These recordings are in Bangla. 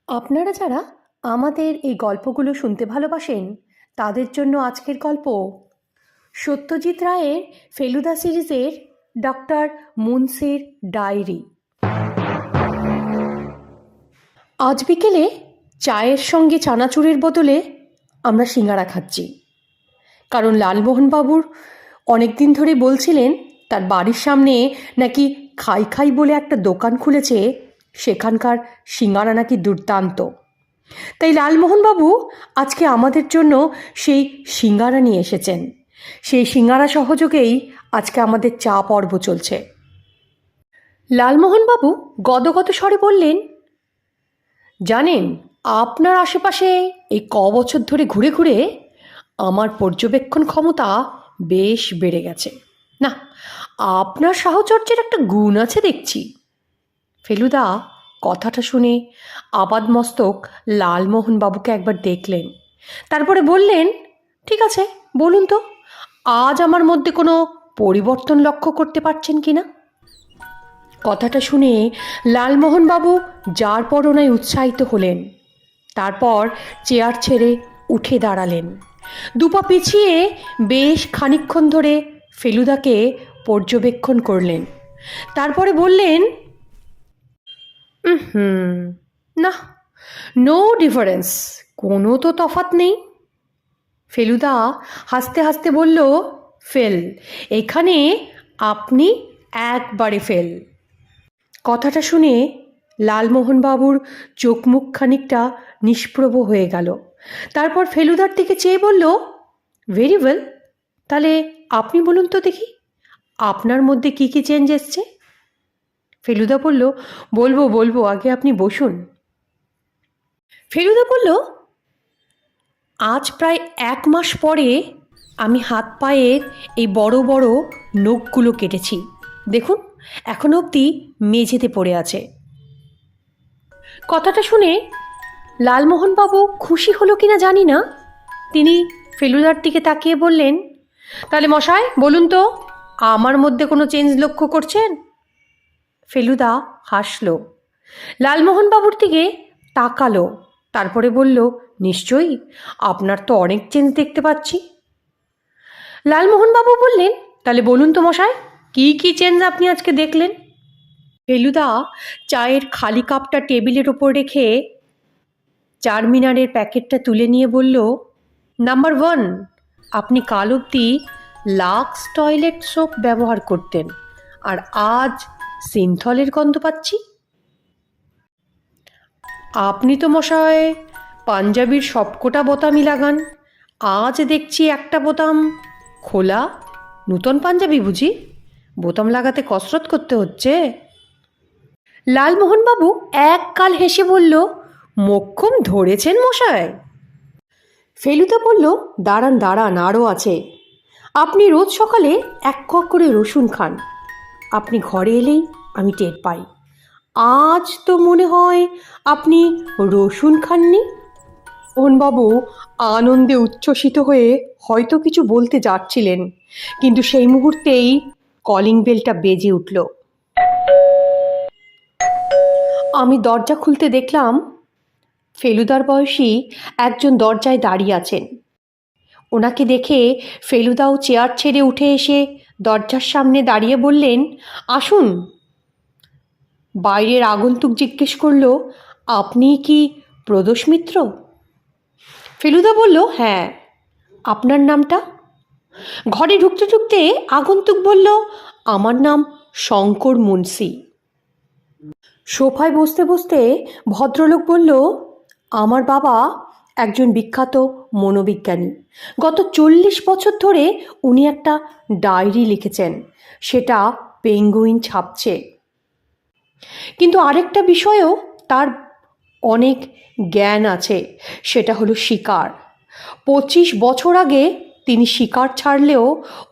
আপনারা যারা আমাদের এই গল্পগুলো শুনতে ভালোবাসেন তাদের জন্য আজকের গল্প সত্যজিৎ রায়ের ফেলুদা সিরিজের ডক্টর মুন্সির ডায়েরি। আজ বিকেলে চায়ের সঙ্গে চানাচুরের বদলে আমরা সিঙ্গারা খাচ্ছি, কারণ লালমোহনবাবুর অনেক দিন ধরে বলছিলেন তার বাড়ির সামনে নাকি খাই খাই বলে একটা দোকান খুলেছে, সেখানকার সিঙ্গারা নাকি দুর্দান্ত। তাই লালমোহনবাবু আজকে আমাদের জন্য সেই সিঙ্গারা নিয়ে এসেছেন। সেই সিঙ্গারা সহযোগেই আজকে আমাদের চা পর্ব চলছে। লালমোহনবাবু গদগদ স্বরে বললেন, জানেন, আপনার আশেপাশে এই বছর ধরে ঘুরে ঘুরে আমার পর্যবেক্ষণ ক্ষমতা বেশ বেড়ে গেছে। না, আপনার সাহচর্যের একটা গুণ আছে দেখছি। ফেলুদা কথাটা শুনে আপাদমস্তক লালমোহনবাবুকে একবার দেখলেন, তারপরে বললেন, ঠিক আছে, বলুন তো আজ আমার মধ্যে কোনো পরিবর্তন লক্ষ্য করতে পারছেন কি না? কথাটা শুনে লালমোহনবাবু যার পরনায় উৎসাহিত হলেন। তারপর চেয়ার ছেড়ে উঠে দাঁড়ালেন, দুপা পিছিয়ে বেশ খানিকক্ষণ ধরে ফেলুদাকে পর্যবেক্ষণ করলেন। তারপরে বললেন, না, নো ডিফারেন্স, কোনো তো তফাৎ নেই। ফেলুদা হাসতে হাসতে বলল, ফেল, এখানে আপনি একবারে ফেল। কথাটা শুনে লালমোহনবাবুর চোখ মুখ খানিকটা নিষ্প্রভ হয়ে গেল। তারপর ফেলুদার দিকে চেয়ে বলল, ভেরি ওয়েল, তাহলে আপনি বলুন তো দেখি আপনার মধ্যে কী কী চেঞ্জ এসছে। ফেলুদা বলল, বলবো বলবো, আগে আপনি বসুন। ফেলুদা বলল, আজ প্রায় 1 মাস পরে আমি হাত পায়ের এই বড় বড় নখগুলো কেটেছি, দেখুন এখনো অবধি মেঝেতে পড়ে আছে। কথাটা শুনে লালমোহনবাবু খুশি হলো কিনা জানি না, তিনি ফেলুদার দিকে তাকিয়ে বললেন, তাহলে মশাই বলুন তো আমার মধ্যে কোনো চেঞ্জ লক্ষ্য করছেন? ফেলুদা হাসল, লালমোহনবাবুর দিকে তাকালো, তারপরে বলল, নিশ্চয়ই, আপনার তো অনেক চেঞ্জ দেখতে পাচ্ছি। লালমোহনবাবু বললেন, তাহলে বলুন তো মশাই কী কী চেঞ্জ আপনি আজকে দেখলেন? ফেলুদা চায়ের খালি কাপটা টেবিলের ওপর রেখে চারমিনারের প্যাকেটটা তুলে নিয়ে বলল, নাম্বার 1, আপনি কাল অবধি লাক্স টয়লেট সোপ ব্যবহার করতেন, আর আজ সিনথলের গন্ধ পাচ্ছি। আপনি তো মশাই পাঞ্জাবির সবকটা বোতামই লাগান, আজ দেখছি একটা বোতাম খোলা। নূতন পাঞ্জাবি বুঝি? বোতাম লাগাতে কসরত করতে হচ্ছে। লালমোহনবাবু একগাল হেসে বলল, মোক্ষম ধরেছেন মশাই। ফেলুদা বলল, দাঁড়ান দাঁড়ান, আরও আছে। আপনি রোজ সকালে 1 কোয়া করে রসুন খান, আপনি ঘরে এলেই আমি টের পাই। আজ তো মনে হয় আপনি রসুন খাননি। মোহনবাবু আনন্দে উচ্ছ্বসিত হয়ে হয়তো কিছু বলতে যাচ্ছিলেন, কিন্তু সেই মুহূর্তেই কলিং বেলটা বেজে উঠল। আমি দরজা খুলতে দেখলাম ফেলুদার বয়সী একজন দরজায় দাঁড়িয়ে আছেন। ওনাকে দেখে ফেলুদাও চেয়ার ছেড়ে উঠে এসে দরজার সামনে দাঁড়িয়ে বললেন, আসুন। বাইরের আগন্তুক জিজ্ঞেস করল, আপনি কি প্রদোষ মিত্র? ফেলুদা বলল, হ্যাঁ। আপনার নামটা? ঘরে ঢুকতে ঢুকতে আগন্তুক বলল, আমার নাম শঙ্কর মুন্সি। সোফায় বসতে বসতে ভদ্রলোক বলল, আমার বাবা একজন বিখ্যাত মনোবিজ্ঞানী। গত 40 বছর ধরে উনি একটা ডায়েরি লিখেছেন, সেটা পেঙ্গুইন ছাপছে। কিন্তু আরেকটা বিষয়েও তার অনেক জ্ঞান আছে, সেটা হলো শিকার। 25 বছর আগে তিনি শিকার ছাড়লেও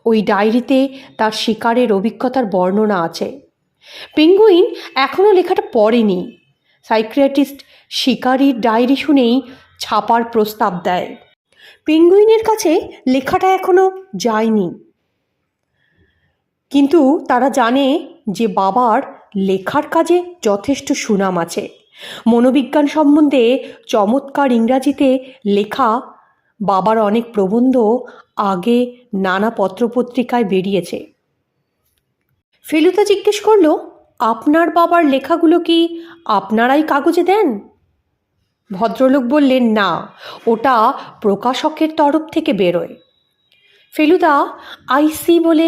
ওই ডায়েরিতে তার শিকারের অভিজ্ঞতার বর্ণনা আছে। পেঙ্গুইন এখনও লেখাটা পড়েনি। সাইকিয়াট্রিস্ট শিকারির ডায়েরি শুনেই ছাপার প্রস্তাব দেয়। পেঙ্গুইনের কাছে লেখাটা এখনও যায়নি, কিন্তু তারা জানে যে বাবার লেখার কাজে যথেষ্ট সুনাম আছে। মনোবিজ্ঞান সম্বন্ধে চমৎকার ইংরাজিতে লেখা বাবার অনেক প্রবন্ধ আগে নানা পত্রপত্রিকায় বেরিয়েছে। ফেলুদা জিজ্ঞেস করল, আপনার বাবার লেখাগুলো কি আপনারাই কাগজে দেন? ভদ্রলোক বললেন, না, ওটা প্রকাশকের তরফ থেকে বেরোয়। ফেলুদা আইসি বলে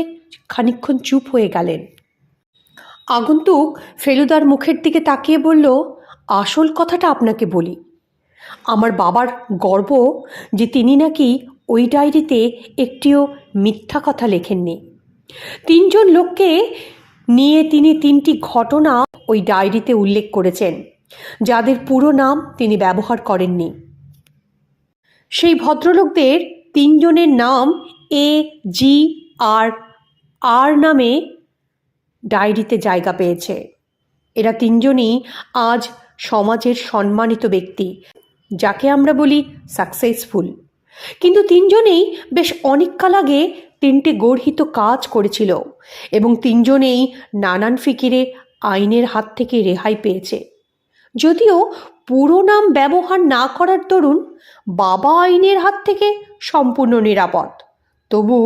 খানিকক্ষণ চুপ হয়ে গেলেন। আগন্তুক ফেলুদার মুখের দিকে তাকিয়ে বলল, আসল কথাটা আপনাকে বলি। আমার বাবার গর্ব যে তিনি নাকি ওই ডায়েরিতে একটিও মিথ্যা কথা লেখেননি। 3 জন লোককে নিয়ে তিনি 3টি ঘটনা ওই ডায়েরিতে উল্লেখ করেছেন, যাদের পুরো নাম তিনি ব্যবহার করেননি। সেই ভদ্রলোকদের 3 জনের নাম এ, জি আর আর নামে ডায়েরিতে জায়গা পেয়েছে। এরা 3 জনই আজ সমাজের সম্মানিত ব্যক্তি, যাকে আমরা বলি সাকসেসফুল। কিন্তু 3 জনেই বেশ অনেককাল আগে 3টে গর্হিত কাজ করেছিল এবং 3 জনেই নানান ফিকিরে আইনের হাত থেকে রেহাই পেয়েছে। যদিও পুরো নাম ব্যবহার না করার দরুন বাবা আইনের হাত থেকে সম্পূর্ণ নিরাপদ, তবু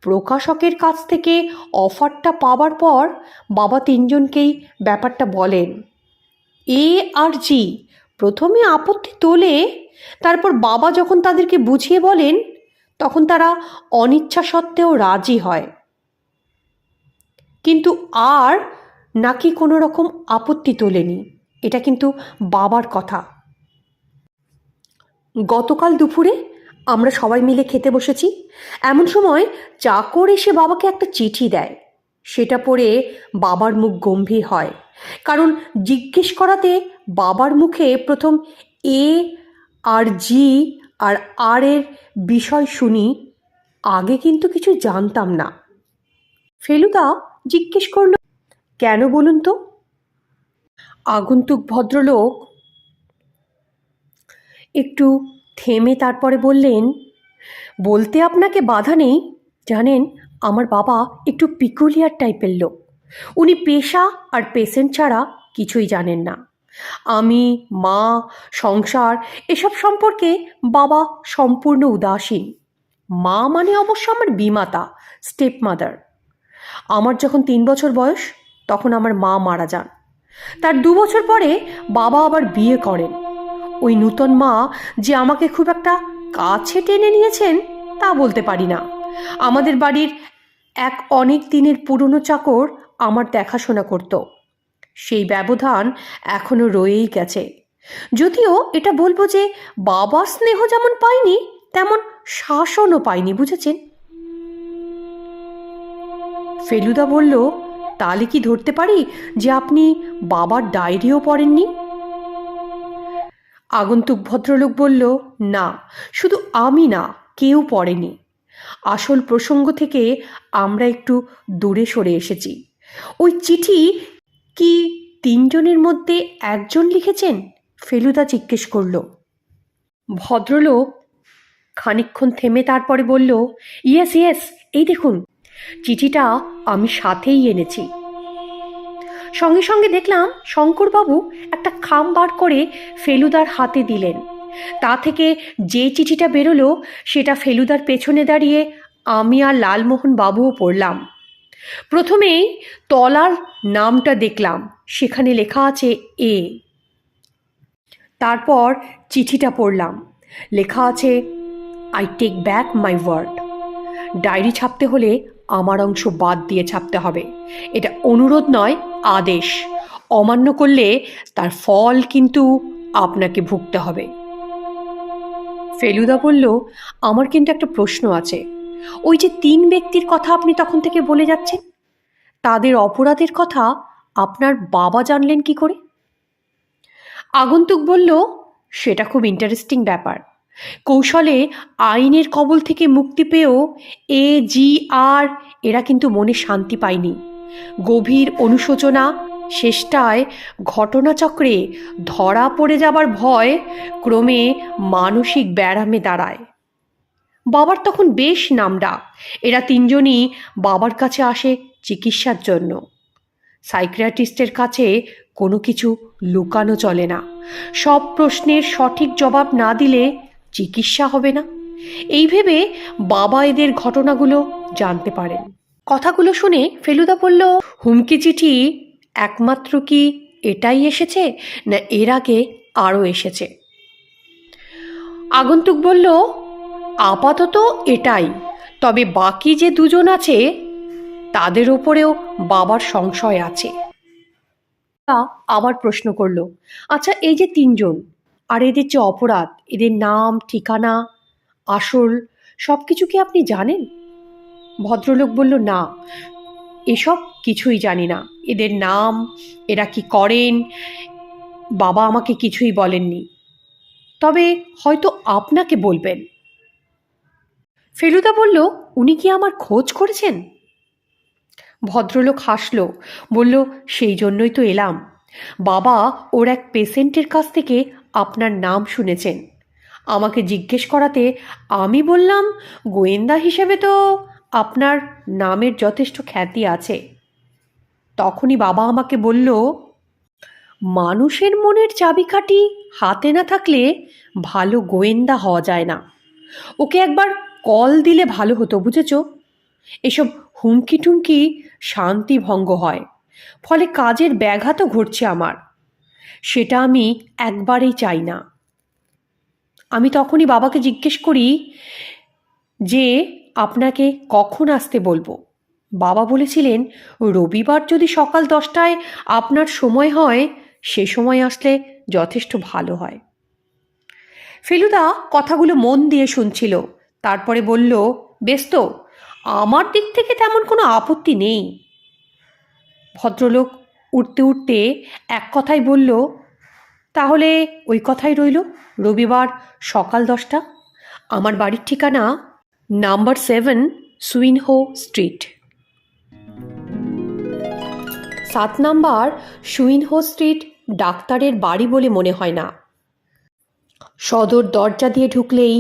প্রকাশকের কাছ থেকে অফারটা পাওয়ার পর বাবা 3 জনকেই ব্যাপারটা বলেন। এ আর জি প্রথমে আপত্তি তোলে, তারপর বাবা যখন তাদেরকে বুঝিয়ে বলেন তখন তারা অনিচ্ছা সত্ত্বেও রাজি হয়। কিন্তু আর নাকি কোনো রকম আপত্তি তোলেনি, এটা কিন্তু বাবার কথা। গতকাল দুপুরে আমরা সবাই মিলে খেতে বসেছি, এমন সময় চাকর এসে বাবাকে একটা চিঠি দেয়। সেটা পড়ে বাবার মুখ গম্ভীর হয়, কারণ জিজ্ঞেস করাতে বাবার মুখে প্রথম এ আর জি আর আর এর বিষয় শুনি। আগে কিন্তু কিছু জানতাম না। ফেলুদা জিজ্ঞেস করল, কেন বলুন তো? আগন্তুক ভদ্রলোক একটু থেমে তারপরে বললেন, বলতে আপনাকে বাধা নেই। জানেন, আমার বাবা একটু পিকুলিয়ার টাইপের লোক। উনি পেশা আর পেশেন্ট ছাড়া কিছুই জানেন না। আমি, মা, সংসার এসব সম্পর্কে বাবা সম্পূর্ণ উদাসীন। মা মানে অবশ্য আমার বিমাতা, স্টেপ মাদার। আমার যখন 3 বছর বয়স তখন আমার মা মারা যান। তার 2 বছর পরে বাবা আবার বিয়ে করেন। ওই নূতন মা যে আমাকে খুব একটা কাছে টেনে নিয়েছেন তা বলতে পারি না। আমাদের বাড়ির এক অনেক দিনের পুরনো চাকর আমার দেখাশোনা করত। সেই ব্যবধান এখনো রয়েই গেছে। যদিও এটা বলবো যে বাবা স্নেহ যেমন পাইনি তেমন শাসনও পাইনি, বুঝেছেন? ফেলুদা বলল, তাহলে কি ধরতে পারি যে আপনি বাবার ডায়েরিও পড়েননি? আগন্তুক ভদ্রলোক বলল, না, শুধু আমি না, কেউ পড়েনি। আসল প্রসঙ্গ থেকে আমরা একটু দূরে সরে এসেছি। ওই চিঠি কি 3 জনের মধ্যে একজন লিখেছেন? ফেলুদা জিজ্ঞেস করল। ভদ্রলোক খানিকক্ষণ থেমে তারপরে বলল, ইয়েস ইয়েস, এই দেখুন, চিঠিটা আমি সাথেই এনেছি। সঙ্গে সঙ্গে দেখলাম শঙ্করবাবু একটা খাম বার করে ফেলুদার হাতে দিলেন। তা থেকে যে চিঠিটা বেরোলো সেটা ফেলুদার পেছনে দাঁড়িয়ে আমি আর লালমোহন বাবুও পড়লাম। প্রথমেই তলার নামটা দেখলাম, সেখানে লেখা আছে এ। তারপর চিঠিটা পড়লাম, লেখা আছে, I take back my word. Diary ছাপতে হলে আমার অংশ বাদ দিয়ে ছাপতে হবে। এটা অনুরোধ নয়, আদেশ। অমান্য করলে তার ফল কিন্তু আপনাকে ভুগতে হবে। ফেলুদা বলল, আমার কিন্তু একটা প্রশ্ন আছে। ওই যে 3 ব্যক্তির কথা আপনি তখন থেকে বলে যাচ্ছেন, তাদের অপরাধের কথা আপনার বাবা জানলেন কি করে? আগন্তুক বলল, সেটা খুব ইন্টারেস্টিং ব্যাপার। কৌশলে আইনের কবল থেকে মুক্তি পেয়েও এ, জি আর এরা কিন্তু মনে শান্তি পায়নি। গভীর অনুশোচনা, শেষটায় ঘটনাচক্রে ধরা পড়ে যাবার ভয় ক্রমে মানসিক ব্যারামে দাঁড়ায়। বাবার তখন বেশ নামডাক। এরা 3 জনই বাবার কাছে আসে চিকিৎসার জন্য। সাইকিয়াট্রিস্টের কাছে কোনো কিছু লুকানো চলে না। সব প্রশ্নের সঠিক জবাব না দিলে চিকিৎসা হবে না। এই ভেবে বাবা এদের ঘটনাগুলো জানতে পারেন। কথাগুলো শুনে ফেলুদা বলল, হুমকি চিঠি একমাত্র কি এটাই এসেছে, না এর আগে আরও এসেছে? আগন্তুক বলল, আপাতত এটাই, তবে বাকি যে দুজন আছে তাদের ওপরেও বাবার সংশয় আছে। আবার প্রশ্ন করলো, আচ্ছা এই যে তিনজন আর এদের যে অপরাধ, এদের নাম, ঠিকানা, আসল সব কিছু কি আপনি জানেন? ভদ্রলোক বলল, না, এসব কিছুই জানি না। এদের নাম, এরা কি করেন, বাবা আমাকে কিছুই বলেননি, তবে হয়তো আপনাকে বলবেন। ফেলুদা বলল, উনি কি আমার খোঁজ করেছেন? ভদ্রলোক হাসল, বলল, সেই জন্যই তো এলাম। বাবা ওর এক পেশেন্টের কাছ থেকে আপনার নাম শুনেছেন, আমাকে জিজ্ঞেস করাতে আমি বললাম, গোয়েন্দা হিসেবে তো আপনার নামের যথেষ্ট খ্যাতি আছে। তখনই বাবা আমাকে বলল, মানুষের মনের চাবিকাঠি হাতে না থাকলে ভালো গোয়েন্দা হওয়া যায় না। ওকে একবার কল দিলে ভালো হতো, বুঝেছ? এসব হুমকি টুমকি শান্তি ভঙ্গ হয়, ফলে কাজের ব্যাঘাতও ঘটছে আমার। সেটা আমি একবারেই চাই না। আমি তখনই বাবাকে জিজ্ঞেস করি যে আপনাকে কখন আসতে বলবো। বাবা বলেছিলেন, রবিবার যদি সকাল 10টায় আপনার সময় হয়, সে সময় আসলে যথেষ্ট ভালো হয়। ফেলুদা কথাগুলো মন দিয়ে শুনছিল, তারপরে বলল, বেশ তো, আমার দিক থেকে তেমন কোনো আপত্তি নেই। ভদ্রলোক উঠতে উঠতে এক কথাই বলল, তাহলে ওই কথাই রইল, রবিবার সকাল 10টা। আমার বাড়ির ঠিকানা নাম্বার 7 সুইনহো স্ট্রিট। 7 নাম্বার সুইনহো স্ট্রিট ডাক্তারের বাড়ি বলে মনে হয় না। সদর দরজা দিয়ে ঢুকলেই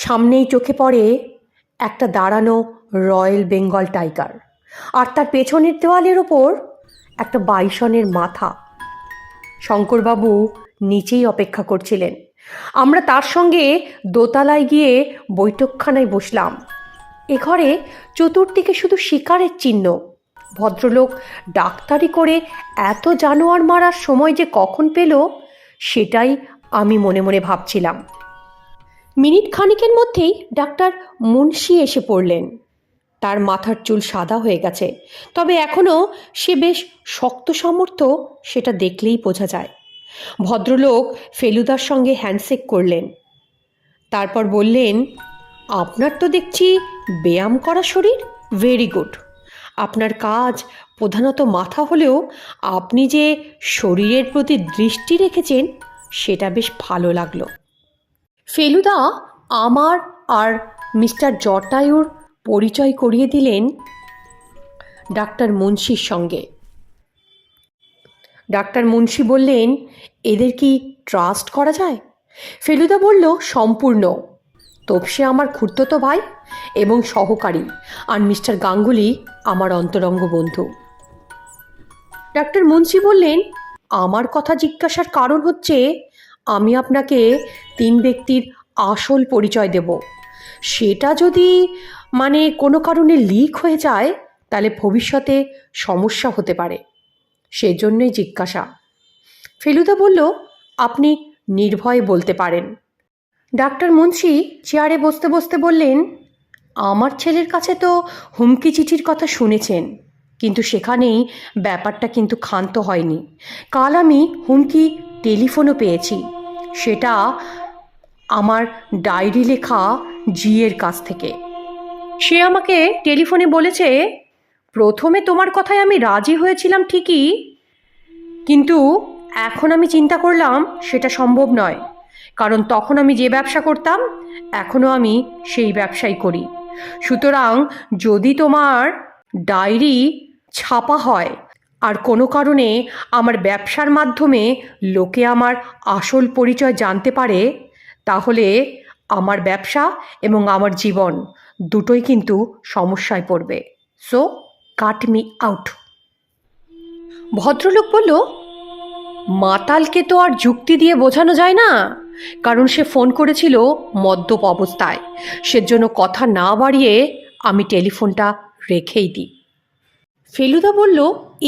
সামনেই চোখে পড়ে একটা দাঁড়ানো রয়্যাল বেঙ্গল টাইগার, আর তার পেছনের দেওয়ালের ওপর একটা বাইসনের মাথা। শঙ্করবাবু নিচেই অপেক্ষা করছিলেন। আমরা তার সঙ্গে দোতলায় গিয়ে বৈঠকখানায় বসলাম। এ ঘরে চতুর্দিকে শুধু শিকারের চিহ্ন। ভদ্রলোক ডাক্তারি করে এত জানোয়ার মারার সময় যে কখন পেল, সেটাই আমি মনে মনে ভাবছিলাম। মিনিট খানিকের মধ্যেই ডাক্তার মুন্সি এসে পড়লেন। তার মাথার চুল সাদা হয়ে গেছে, তবে এখনও সে বেশ শক্ত সামর্থ্য, সেটা দেখলেই বোঝা যায়। ভদ্রলোক ফেলুদার সঙ্গে হ্যান্ডশেক করলেন, তারপর বললেন, আপনার তো দেখছি ব্যায়াম করা শরীর, ভেরি গুড। আপনার কাজ প্রধানত মাথা হলেও আপনি যে শরীরের প্রতি দৃষ্টি রেখেছেন, সেটা বেশ ভালো লাগলো। ফেলুদা আমার আর মিস্টার জটায়ুর পরিচয় করিয়ে দিলেন ডাক্তার মুন্সির সঙ্গে। ডাক্তার মুন্সি বললেন, এদের কি ট্রাস্ট করা যায়? ফেলুদা বলল, সম্পূর্ণ। তোপসে আমার খুড়তুতো ভাই এবং সহকারী, আর মিস্টার গাঙ্গুলি আমার অন্তরঙ্গ বন্ধু। ডাক্তার মুন্সি বললেন, আমার কথা জিজ্ঞাসার কারণ হচ্ছে, আমি আপনাকে 3 ব্যক্তির আসল পরিচয় দেব। সেটা যদি কোনো কারণে লিক হয়ে যায়, তাহলে ভবিষ্যতে সমস্যা হতে পারে, সেজন্যই জিজ্ঞাসা। ফেলুদা বলল, আপনি নির্ভয়ে বলতে পারেন। ডাক্তার মুন্সি চেয়ারে বসতে বসতে বললেন, আমার ছেলের কাছে তো হুমকি চিঠির কথা শুনেছেন, কিন্তু সেখানেই ব্যাপারটা কিন্তু ক্ষান্ত হয়নি। কাল আমি হুমকি টেলিফোনও পেয়েছি, সেটা আমার ডায়েরি লেখা জিয়ের কাছ থেকে। সে আমাকে টেলিফোনে বলেছে, প্রথমে তোমার কথায় আমি রাজি হয়েছিলাম ঠিকই, কিন্তু এখন আমি চিন্তা করলাম সেটা সম্ভব নয়, কারণ তখন আমি যে ব্যবসা করতাম, এখনও আমি সেই ব্যবসাই করি। সুতরাং যদি তোমার ডায়েরি ছাপা হয় আর কোনো কারণে আমার ব্যবসার মাধ্যমে লোকে আমার আসল পরিচয় জানতে পারে, তাহলে আমার ব্যবসা এবং আমার জীবন দুটোই কিন্তু সমস্যায় পড়বে। সো কাট মি আউট। ভদ্রলোক বলল, মাতালকে তো আর যুক্তি দিয়ে বোঝানো যায় না, কারণ সে ফোন করেছিল মদ্যপ অবস্থায়। সেজন্য কথা না বাড়িয়ে আমি টেলিফোনটা রেখেই দিই। ফেলুদা বলল,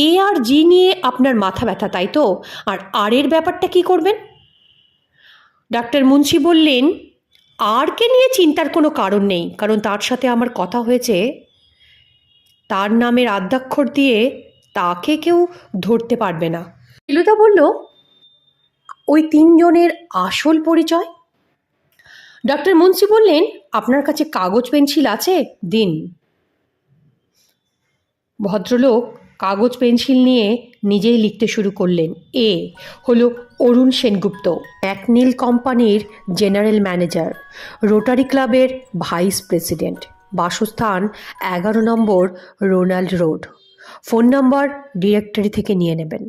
এ আর জি নিয়ে আপনার মাথা ব্যথা তাই তো, আর এর ব্যাপারটা কি করবেন? ডাক্তার মুন্সি বললেন, আরকে নিয়ে চিন্তার কোনো কারণ নেই, কারণ তার সাথে আমার কথা হয়েছে। তার নামের আদ্যাক্ষর দিয়ে তাকে কেউ ধরতে পারবে না। ফেলুদা বলল, ওই তিনজনের আসল পরিচয়? ডাক্তার মুন্সি বললেন, আপনার কাছে কাগজ পেন্সিল আছে? দিন। ভদ্রলোক কাগজ পেন্সিল নিয়ে নিজেই লিখতে শুরু করলেন। এ হলো অরুণ সেনগুপ্ত, ম্যাকনিল কোম্পানির জেনারেল ম্যানেজার, রোটারি ক্লাবের ভাইস প্রেসিডেন্ট, বাসস্থান 11 নম্বর Ronald road, phone number directory থেকে নিয়ে নেবেন।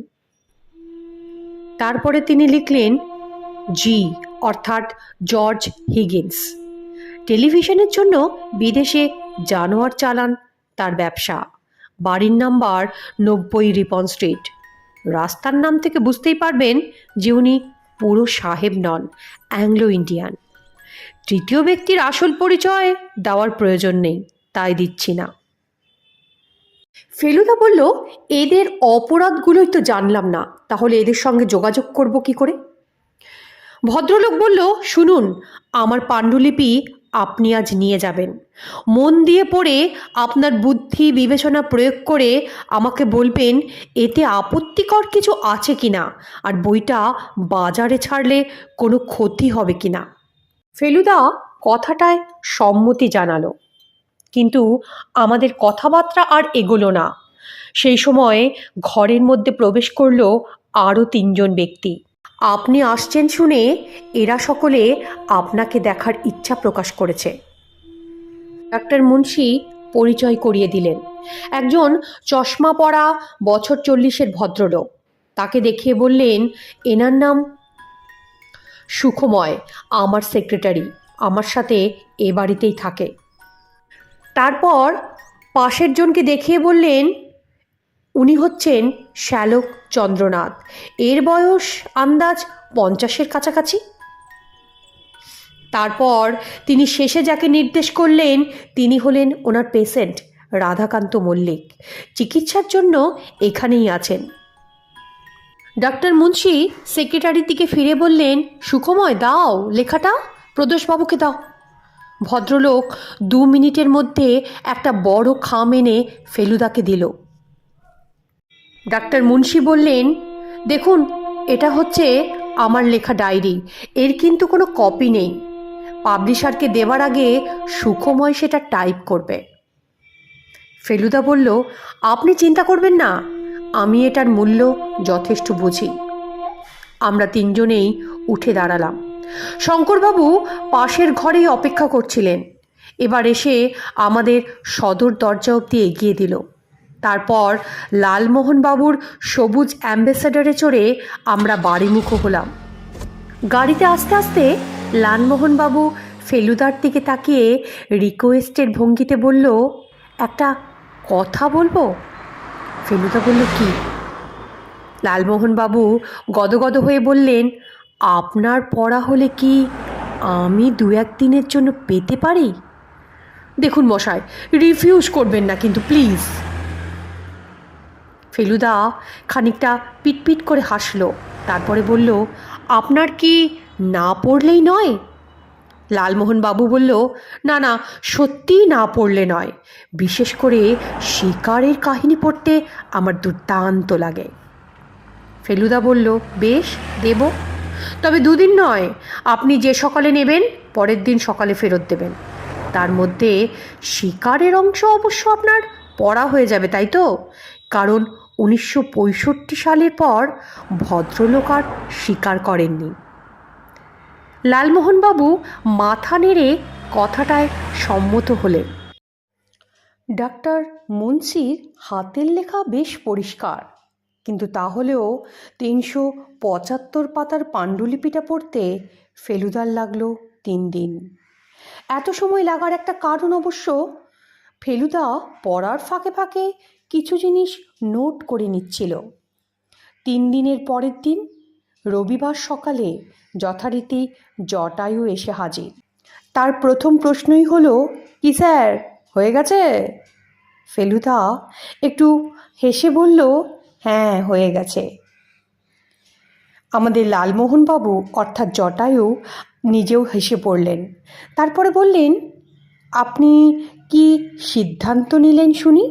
তারপরে তিনি লিখলেন জি, অর্থাৎ জর্জ হিগিন্স, টেলিভিশনের জন্য বিদেশে জানোয়ার চালান তার ব্যবসা, বাড়ির নাম্বার 90 রিপন স্ট্রিট। রাস্তার নাম থেকে বুঝতেই পারবেন যে উনি পুরো সাহেব নন, অ্যাংলো ইন্ডিয়ান। তৃতীয় ব্যক্তির আসল পরিচয় দেওয়ার প্রয়োজন নেই, তাই দিচ্ছি না। ফেলুদা বলল, এদের অপরাধগুলোই তো জানলাম না, তাহলে এদের সঙ্গে যোগাযোগ করব কি করে? ভদ্রলোক বলল, শুনুন, আমার পাণ্ডুলিপি আপনি আজ নিয়ে যাবেন। মন দিয়ে পড়ে আপনার বুদ্ধি বিবেচনা প্রয়োগ করে আমাকে বলবেন এতে আপত্তিকর কিছু আছে কি না, আর বইটা বাজারে ছাড়লে কোনো ক্ষতি হবে কি না। ফেলুদা কথাটায় সম্মতি জানালো, কিন্তু আমাদের কথাবার্তা আর এগোলো না। সেই সময় ঘরের মধ্যে প্রবেশ করলো আরও 3জন ব্যক্তি। আপনি আসছেন শুনে এরা সকলে আপনাকে দেখার ইচ্ছা প্রকাশ করেছে। ডাক্তার মুন্সি পরিচয় করিয়ে দিলেন। একজন চশমা পরা বছর 40-এর ভদ্রলোক। তাকে দেখিয়ে বললেন, এনার নাম সুখময়, আমার সেক্রেটারি, আমার সাথে এ বাড়িতেই থাকে। তারপর পাশের জনকে দেখিয়ে বললেন, উনি হচ্ছেন শ্যালক চন্দ্রনাথ, এর বয়স আন্দাজ 50-এর কাছাকাছি। তারপর তিনি শেষে যাকে নির্দেশ করলেন তিনি হলেন ওনার পেশেন্ট রাধাকান্ত মল্লিক, চিকিৎসার জন্য এখানেই আছেন। ডাক্তার মুন্সি সেক্রেটারির দিকে ফিরে বললেন, সুখময়, দাও লেখাটা, প্রদোষবাবুকে দাও। ভদ্রলোক 2 মিনিটের মধ্যে একটা বড় খাম এনে ফেলুদাকে দিল। ডাক্তার মুন্সি বললেন, দেখুন, এটা হচ্ছে আমার লেখা ডায়েরি, এর কিন্তু কোনো কপি নেই। পাবলিশারকে দেওয়ার আগে সুখময় সেটা টাইপ করবে। ফেলুদা বলল, আপনি চিন্তা করবেন না, আমি এটার মূল্য যথেষ্ট বুঝি। আমরা 3জনেই উঠে দাঁড়ালাম। শঙ্করবাবু পাশের ঘরেই অপেক্ষা করছিলেন। এবার এসে আমাদের সদর দরজা অবধি এগিয়ে দিল। তারপর লালমোহনবাবুর সবুজ অ্যাম্বাসেডারে চড়ে আমরা বাড়িমুখো হলাম। গাড়িতে আস্তে আস্তে লালমোহনবাবু ফেলুদার দিকে তাকিয়ে রিকোয়েস্টের ভঙ্গিতে বলল, একটা কথা বলবো। ফেলুদা বলল, কি? লালমোহনবাবু গদগদ হয়ে বললেন, আপনার পড়া হলে কি আমি 2-1 দিনের জন্য পেতে পারি? দেখুন মশাই, রিফিউজ করবেন না কিন্তু প্লিজ। ফেলুদা খানিকটা পিটপিট করে হাসল, তারপরে বলল, আপনার কি না পড়লেই নয়? লালমোহনবাবু বলল, না না, সত্যিই না পড়লে নয়, বিশেষ করে শিকারের কাহিনী পড়তে আমার দুর্দান্ত লাগে। ফেলুদা বলল, বেশ, দেব, তবে 2 দিন নয়, আপনি যে সকালে নেবেন পরের দিন সকালে ফেরত দেবেন। তার মধ্যে শিকারের অংশ অবশ্য আপনার পড়া হয়ে যাবে, তাই তো? কারণ 1965 সালের পর ভদ্রলোক আর শিকার করেননি। লালমোহনবাবু মাথা নেড়ে কথাটায় সম্মত হলেন। ডাক্তার মুন্সির হাতের লেখা বেশ পরিষ্কার, কিন্তু তাহলেও 375 পাতার পাণ্ডুলিপিটা পড়তে ফেলুদার লাগলো 3 দিন। এত সময় লাগার একটা কারণ অবশ্য, ফেলুদা পড়ার ফাঁকে ফাঁকে কিছু জিনিস নোট করে নিচ্ছিল। 3 দিনের পরের দিন রবিবার সকালে যথারীতি জটায়ু এসে হাজির। তার প্রথম প্রশ্নই হলো, কি স্যার, হয়ে গেছে? ফেলুদা একটু হেসে বলল, হ্যাঁ হয়ে গেছে। আমাদের লালমোহনবাবু অর্থাৎ জটায়ু নিজেও হেসে পড়লেন। তারপরে বললেন, আপনি কি সিদ্ধান্ত নিলেন শুনি?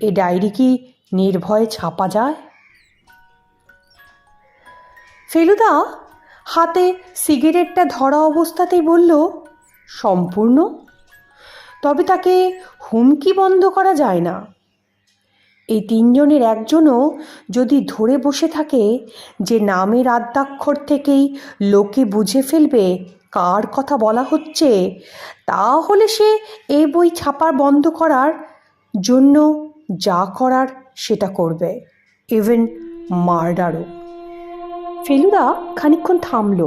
এ ডায়েরি কি নির্ভয়ে ছাপা যায়? ফেলুদা হাতে সিগারেটটা ধরা অবস্থাতেই বলল, সম্পূর্ণ। তবে তাকে হুমকি বন্ধ করা যায় না। এই তিনজনের একজনও যদি ধরে বসে থাকে যে নামের আদ্যাক্ষর থেকেই লোকে বুঝে ফেলবে কার কথা বলা হচ্ছে, তাহলে সে এই বই ছাপা বন্ধ করার জন্য যা করার সেটা করবে, ইভেন মার্ডারও। ফেলুদা খানিকক্ষণ থামল,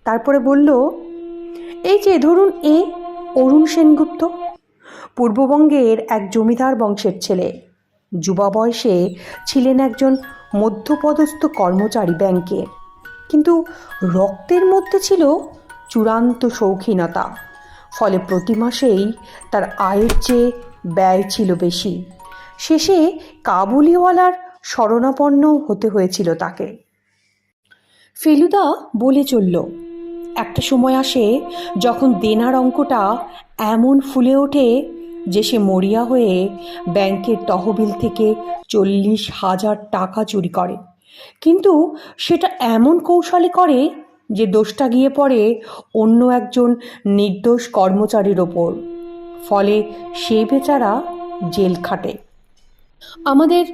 তারপরে বলল, এই যে ধরুন অরুণ সেনগুপ্ত পূর্ববঙ্গের এক জমিদার বংশের ছেলে। যুবা বয়সে ছিলেন একজন মধ্যপদস্থ কর্মচারী ব্যাংকে, কিন্তু রক্তের মধ্যে ছিল চূড়ান্ত শৌখিনতা। ফলে প্রতি মাসেই তার আয়ের চেয়ে ব্যয় ছিল বেশি। শেষে কাবুলিওয়ালার শরণাপন্ন হতে হয়েছিল তাকে। ফেলুদা বলে চলল, একটা সময় আসে যখন দেনার অঙ্কটা এমন ফুলে ওঠে যে সে মরিয়া হয়ে ব্যাংকের তহবিল থেকে 40,000 টাকা চুরি করে। কিন্তু সেটা এমন কৌশলে করে যে দোষটা গিয়ে পড়ে অন্য একজন নির্দোষ কর্মচারীর ওপর। ফলে সে বেচারা জেল খাটে। আমাদের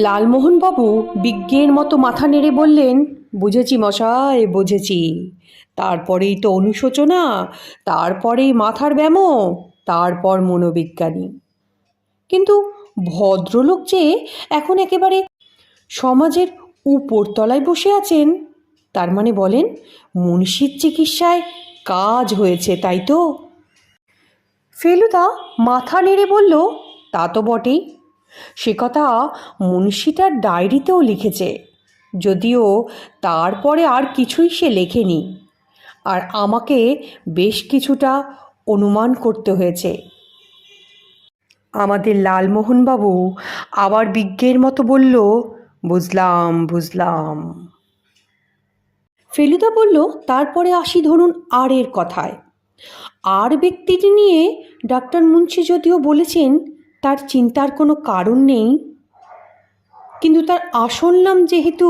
লালমোহনবাবু বিজ্ঞের মতো মাথা নেড়ে বললেন, বুঝেছি মশাই, বুঝেছি। তারপরেই তো অনুশোচনা, তারপরেই মাথার ব্যামো, তারপর মনোবিজ্ঞানী। কিন্তু ভদ্রলোক যে এখন একেবারে সমাজের উপরতলায় বসে আছেন, তার মানে বলেন মুন্সির চিকিৎসায় কাজ হয়েছে, তাই তো? ফেলুদা মাথা নেড়ে বলল, তা তো বটেই। সে কথা মুন্সিটার ডায়েরিতেও লিখেছে, যদিও তারপরে আর কিছুই সে লেখেনি। আর আমাকে বেশ কিছুটা অনুমান করতে হয়েছে। আমাদের লালমোহনবাবু আবার বিজ্ঞের মতো বলল, বুঝলাম বুঝলাম। ফেলুদা বলল, তারপরে আসি ধরুন আর এর কথায়। আর ব্যক্তিটি নিয়ে ডাক্তার মুন্সি যদিও বলেছেন তার চিন্তার কোনো কারণ নেই, কিন্তু তার আসল নাম যেহেতু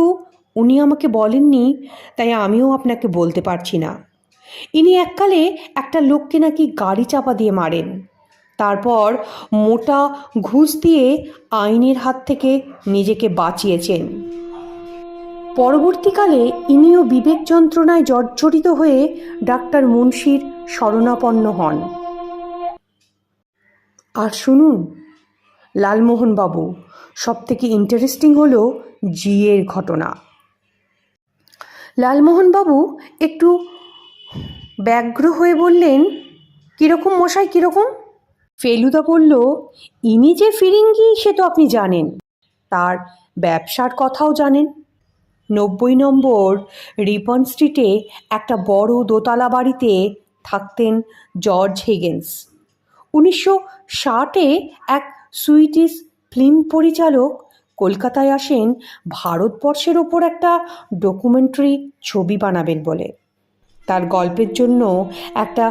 উনি আমাকে বলেননি, তাই আমিও আপনাকে বলতে পারছি না। ইনি এককালে একটা লোককে নাকি গাড়ি চাপা দিয়ে মারেন, তারপর মোটা ঘুষ দিয়ে আইনের হাত থেকে নিজেকে বাঁচিয়েছেন। পরবর্তীকালে ইনিও বিবেক যন্ত্রণায় জর্জরিত হয়ে ডাক্তার মুন্সির শরণাপন্ন হন। আর শুনুন লালমোহনবাবু, সবথেকে ইন্টারেস্টিং হলো জিয়ের ঘটনা। লালমোহনবাবু একটু ব্যগ্র হয়ে বললেন, কীরকম মশাই, কীরকম? ফেলুদা বলল, ইনি যে ফিরিঙ্গি সে তো আপনি জানেন, তার ব্যবসার কথাও জানেন। 90 নম্বর রিপন স্ট্রিটে একটা বড় দোতলা বাড়িতে থাকতেন জর্জ হিগিন্স। 1960-এ এক সুইডিশ ফিল্ম পরিচালক কলকাতায় আসেন ভারতবর্ষের ওপর একটা ডকুমেন্টারি ছবি বানাবেন বলে। তার গল্পের জন্য একটা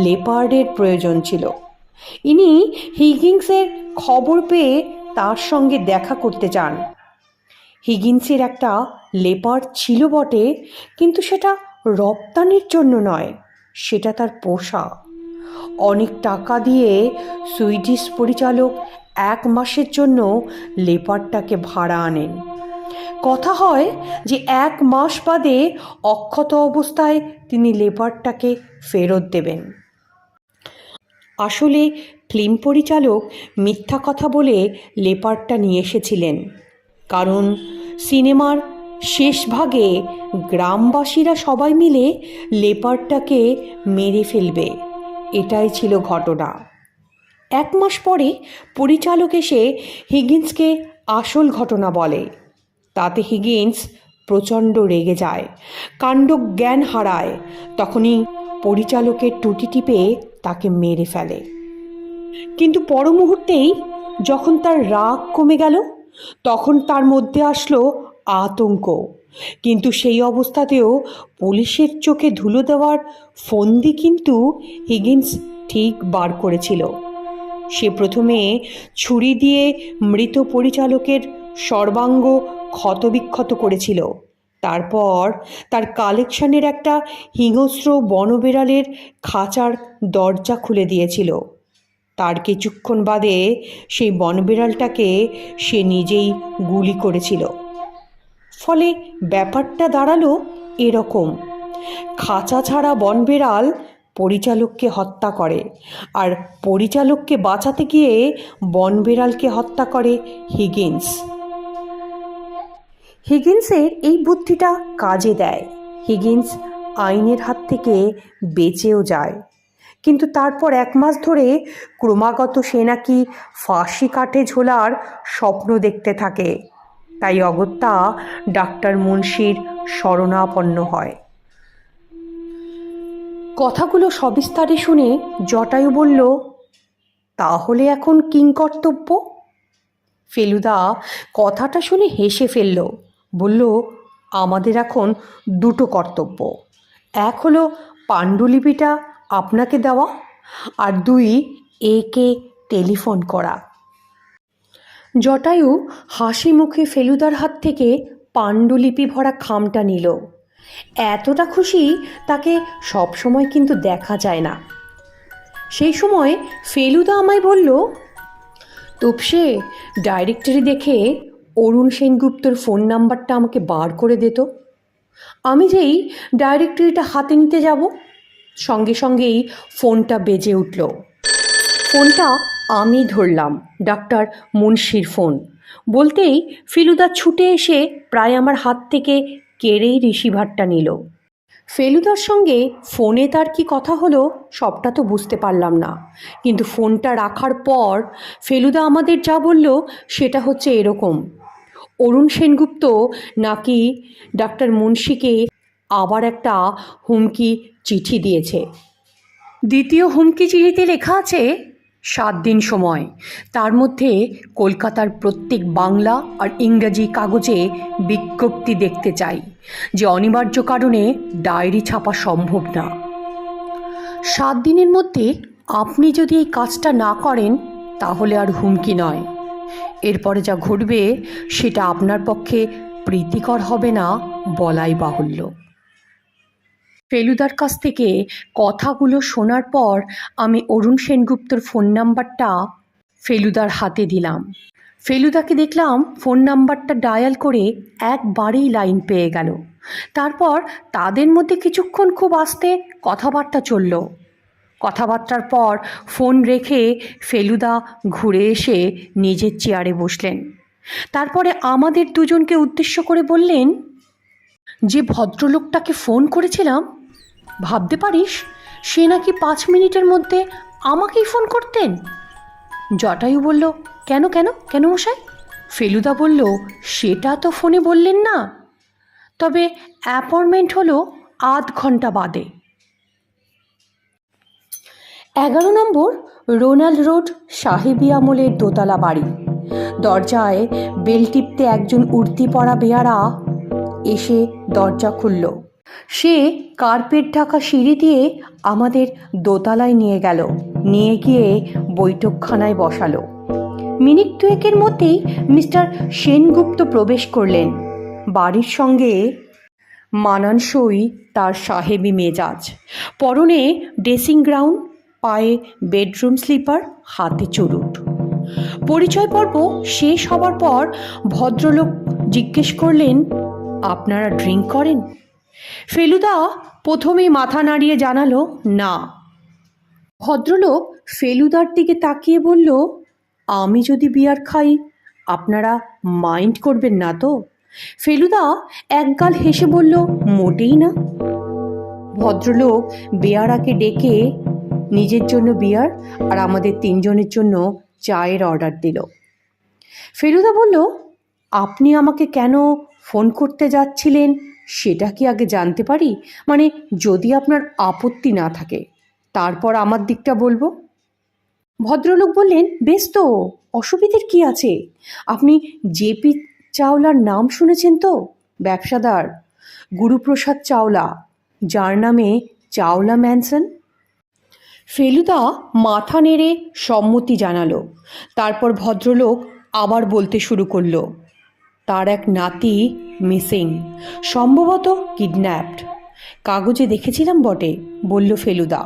লেপার্ডের প্রয়োজন ছিল। ইনি হিগিন্সের খবর পেয়ে তার সঙ্গে দেখা করতে চান। হিগিন্সের একটা লেপার্ড ছিল বটে, কিন্তু সেটা রপ্তানির জন্য নয়, সেটা তার পোষা। অনেক টাকা দিয়ে সুইডিশ পরিচালক 1 মাসের জন্য লেপার্ডটাকে ভাড়া আনেন। কথা হয় যে 1 মাস বাদে অক্ষত অবস্থায় তিনি লেপার্ডটাকে ফেরত দেবেন। আসলে ফিল্ম পরিচালক মিথ্যা কথা বলে লেপার্ডটা নিয়ে এসেছিলেন, কারণ সিনেমার শেষ ভাগে গ্রামবাসীরা সবাই মিলে লেপার্ডটাকে মেরে ফেলবে, এটাই ছিল ঘটনা। 1 মাস পরে পরিচালক এসে হিগিন্সকে আসল ঘটনা বলে। তাতে হিগিন্স প্রচণ্ড রেগে যায়, কাণ্ড জ্ঞান হারায়। তখনই পরিচালকের টুটি টিপে তাকে মেরে ফেলে। কিন্তু পর মুহূর্তেই যখন তার রাগ কমে গেল, তখন তার মধ্যে আসলো আতঙ্ক। কিন্তু সেই অবস্থাতেও পুলিশের চোখে ধুলো দেওয়ার ফন্দি কিন্তু হিগিন্স ঠিক বার করেছিল। সে প্রথমে ছুরি দিয়ে মৃত পরিচালকের সর্বাঙ্গ ক্ষতবিক্ষত করেছিল। তারপর তার কালেকশনের একটা হিংস্র বনবিড়ালের খাঁচার দরজা খুলে দিয়েছিল। তার কিছুক্ষণ বাদে সেই বনবিড়ালটাকে সে নিজেই গুলি করেছিল। ফলে ব্যাপারটা দাঁড়ালো এরকম: খাঁচা ছাড়া বনবিড়াল পরিচালককে হত্যা করে, আর পরিচালককে বাঁচাতে গিয়ে বনবিড়ালকে হত্যা করে হিগিন্স। হিগিন্সের এই বুদ্ধিটা কাজে দেয়। হিগিন্স আইনের হাত থেকে বেঁচেও যায়। কিন্তু তারপর 1 মাস ধরে ক্রমাগত সে নাকি ফাঁসি কাঠে ঝোলার স্বপ্ন দেখতে থাকে। তাই অগত্যা ডাক্তার মুন্সির শরণাপন্ন হয়। কথাগুলো সবিস্তারে শুনে জটায়ু বলল, তাহলে এখন কিংকর্তব্য? ফেলুদা কথাটা শুনে হেসে ফেলল, বলল, আমাদের এখন 2টো কর্তব্য। এক হলো পাণ্ডুলিপিটা আপনাকে দেওয়া, আর 2 একে টেলিফোন করা। জটায়ু হাসি মুখে ফেলুদার হাত থেকে পাণ্ডুলিপি ভরা খামটা নিল। এতটা খুশি তাকে সবসময় কিন্তু দেখা যায় না। সেই সময় ফেলুদা আমায় বলল, তোপসে, ডাইরেক্টরি দেখে অরুণ সেনগুপ্তর ফোন নাম্বারটা আমাকে বার করে দিত। আমি যেই ডাইরেক্টরিটা হাতে নিতে যাব, সঙ্গে সঙ্গেই ফোনটা বেজে উঠল। ফোনটা আমি ধরলাম, ডাক্তার মুন্সির ফোন। বলতেই ফেলুদা ছুটে এসে প্রায় আমার হাত থেকে কেড়েই রিসিভারটা নিল। ফেলুদার সঙ্গে ফোনে তার কি কথা হলো সবটা তো বুঝতে পারলাম না, কিন্তু ফোনটা রাখার পর ফেলুদা আমাদের যা বলল সেটা হচ্ছে এরকম: অরুণ সেনগুপ্ত নাকি ডাক্তার মুন্সিকে আবার একটা হুমকি চিঠি দিয়েছে। দ্বিতীয় হুমকি চিঠিতে লেখা আছে 7 দিন সময়, তার মধ্যে কলকাতার প্রত্যেক বাংলা আর ইংরাজি কাগজে বিজ্ঞপ্তি দেখতে চাই যে অনিবার্য কারণে ডায়েরি ছাপা সম্ভব না। 7 দিনের মধ্যে আপনি যদি এই কাজটা না করেন তাহলে আর হুমকি নয়, এরপরে যা ঘটবে সেটা আপনার পক্ষে প্রীতিকর হবে না বলাই বাহুল্য। ফেলুদার কাছ থেকে কথাগুলো শোনার পর আমি অরুণ সেনগুপ্তর ফোন নাম্বারটা ফেলুদার হাতে দিলাম। ফেলুদাকে দেখলাম ফোন নাম্বারটা ডায়াল করে একবারেই লাইন পেয়ে গেল। তারপর তাদের মধ্যে কিছুক্ষণ খুব আস্তে কথাবার্তা চলল। কথাবার্তার পর ফোন রেখে ফেলুদা ঘুরে এসে নিজের চেয়ারে বসলেন। তারপরে আমাদের দুজনকে উদ্দেশ্য করে বললেন, যে ভদ্রলোকটাকে ফোন করেছিলাম, ভাবতে পারিস সে নাকি 5 মিনিটের মধ্যে আমাকেই ফোন করতেন। জটায়ু বলল, কেন কেন কেন মশাই? ফেলুদা বলল, সেটা তো ফোনে বললেন না, তবে অ্যাপয়েন্টমেন্ট হলো আধ ঘন্টা বাদে। 11 নম্বর রোনাল্ড রোড, সাহেবী আমলের দোতলা বাড়ি। দরজায় বেল টিপতে একজন উর্দি পরা বেয়ারা এসে দরজা খুলল। সে কার্পেট ঢাকা সিঁড়ি দিয়ে আমাদের দোতলায় নিয়ে গেল, নিয়ে গিয়ে বৈঠকখানায় বসালো। মিনিট 2-এর মধ্যেই মিস্টার সেনগুপ্ত প্রবেশ করলেন। বাড়ির সঙ্গে মানানসই তার সাহেবী মেজাজ। পরনে ড্রেসিং গাউন, পায়ে বেডরুম স্লিপার, হাতে চুরুট। পরিচয় পর্ব শেষ হবার পর ভদ্রলোক জিজ্ঞেস করলেন, আপনারা ড্রিঙ্ক করেন? ফেলুদা প্রথমেই মাথা নাড়িয়ে জানালো না। ভদ্রলোক ফেলুদার দিকে তাকিয়ে বলল, আমি যদি বিয়ার খাই আপনারা মাইন্ড করবেন না তো? ফেলুদা একগাল হেসে বলল, মোটেই না। ভদ্রলোক বেয়ারাকে ডেকে নিজের জন্য বিয়ার আর আমাদের 3 জনের জন্য চায়ের অর্ডার দিল। ফেলুদা বলল, আপনি আমাকে কেন ফোন করতে যাচ্ছিলেন সেটা কি আগে জানতে পারি? মানে যদি আপনার আপত্তি না থাকে তারপর আমার দিকটা বলবো। ভদ্রলোক বললেন, বেশ তো, অসুবিধের কি আছে? আপনি জেপি চাওলার নাম শুনেছেন তো? ব্যবসাদার গুরুপ্রসাদ চাওলা, যার নামে চাওলা ম্যানসন। ফেলুদা মাথা নেড়ে সম্মতি জানালো। তারপর ভদ্রলোক আবার বলতে শুরু করলো, তার এক নাতি মিসিং, সম্ভবত কিডন্যাপড। কাগজে দেখেছিলাম বটে, বলল ফেলুদা।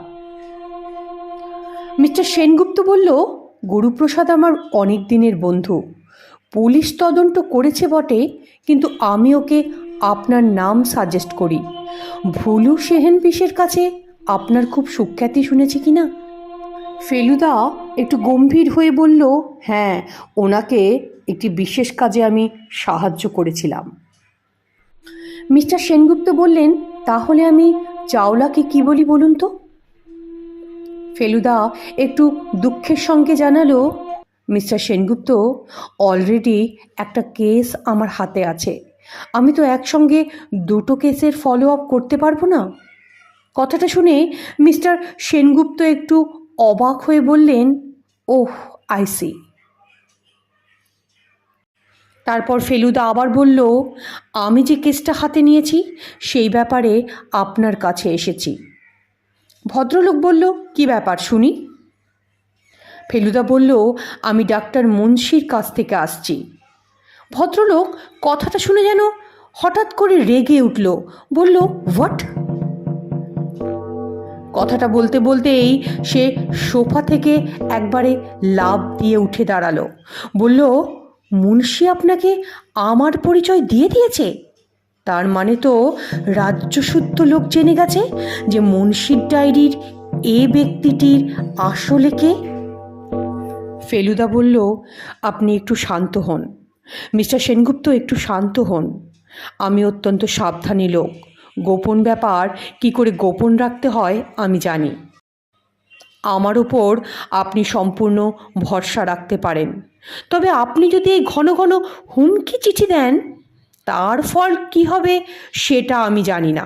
মিস্টার সেনগুপ্ত বলল, গুরুপ্রসাদ আমার অনেক দিনের বন্ধু। পুলিশ তদন্ত করেছে বটে, কিন্তু আমি ওকে আপনার নাম সাজেস্ট করি। ভুলু সেহেনবিশের কাছে আপনার খুব সুখ্যাতি শুনেছি কি না? ফেলুদা একটু গম্ভীর হয়ে বলল, হ্যাঁ, ওনাকে একটি বিশেষ কাজে আমি সাহায্য করেছিলাম। মিস্টার সেনগুপ্ত বললেন, তাহলে আমি চাওলাকে কি বলি বলুন তো? ফেলুদা একটু দুঃখের সঙ্গে জানালো, মিস্টার সেনগুপ্ত, অলরেডি একটা কেস আমার হাতে আছে। আমি তো একসঙ্গে দুটো কেসের ফলো আপ করতে পারবো না। কথাটা শুনে মিস্টার সেনগুপ্ত একটু অবাক হয়ে বললেন, ওহ, আই সি। তারপর ফেলুদা আবার বলল, আমি যে কেসটা হাতে নিয়েছি সেই ব্যাপারে আপনার কাছে এসেছি। ভদ্রলোক বলল, কি ব্যাপার শুনি? ফেলুদা বলল, আমি ডাক্তার মুন্সির কাছ থেকে আসছি। ভদ্রলোক কথাটা শুনে যেন হঠাৎ করে রেগে উঠল, বলল, হোয়াট? কথাটা বলতে বলতেই সে সোফা থেকে একবারে লাফ দিয়ে উঠে দাঁড়ালো, বলল, মুন্সি আপনাকে আমার পরিচয় দিয়ে দিয়েছে? তার মানে তো রাজ্যশুদ্ধ লোক জেনে গেছে যে মুন্সির ডায়েরির এ ব্যক্তিটির আসলে কে? ফেলুদা বলল, আপনি একটু শান্ত হন মিস্টার সেনগুপ্ত, একটু শান্ত হন। আমি অত্যন্ত সাবধানী লোক। গোপন ব্যাপার কি করে গোপন রাখতে হয় আমি জানি। আমার ওপর আপনি সম্পূর্ণ ভরসা রাখতে পারেন। তবে আপনি যদি এই ঘন ঘন হুমকি চিঠি দেন, তার ফল কি হবে সেটা আমি জানি না।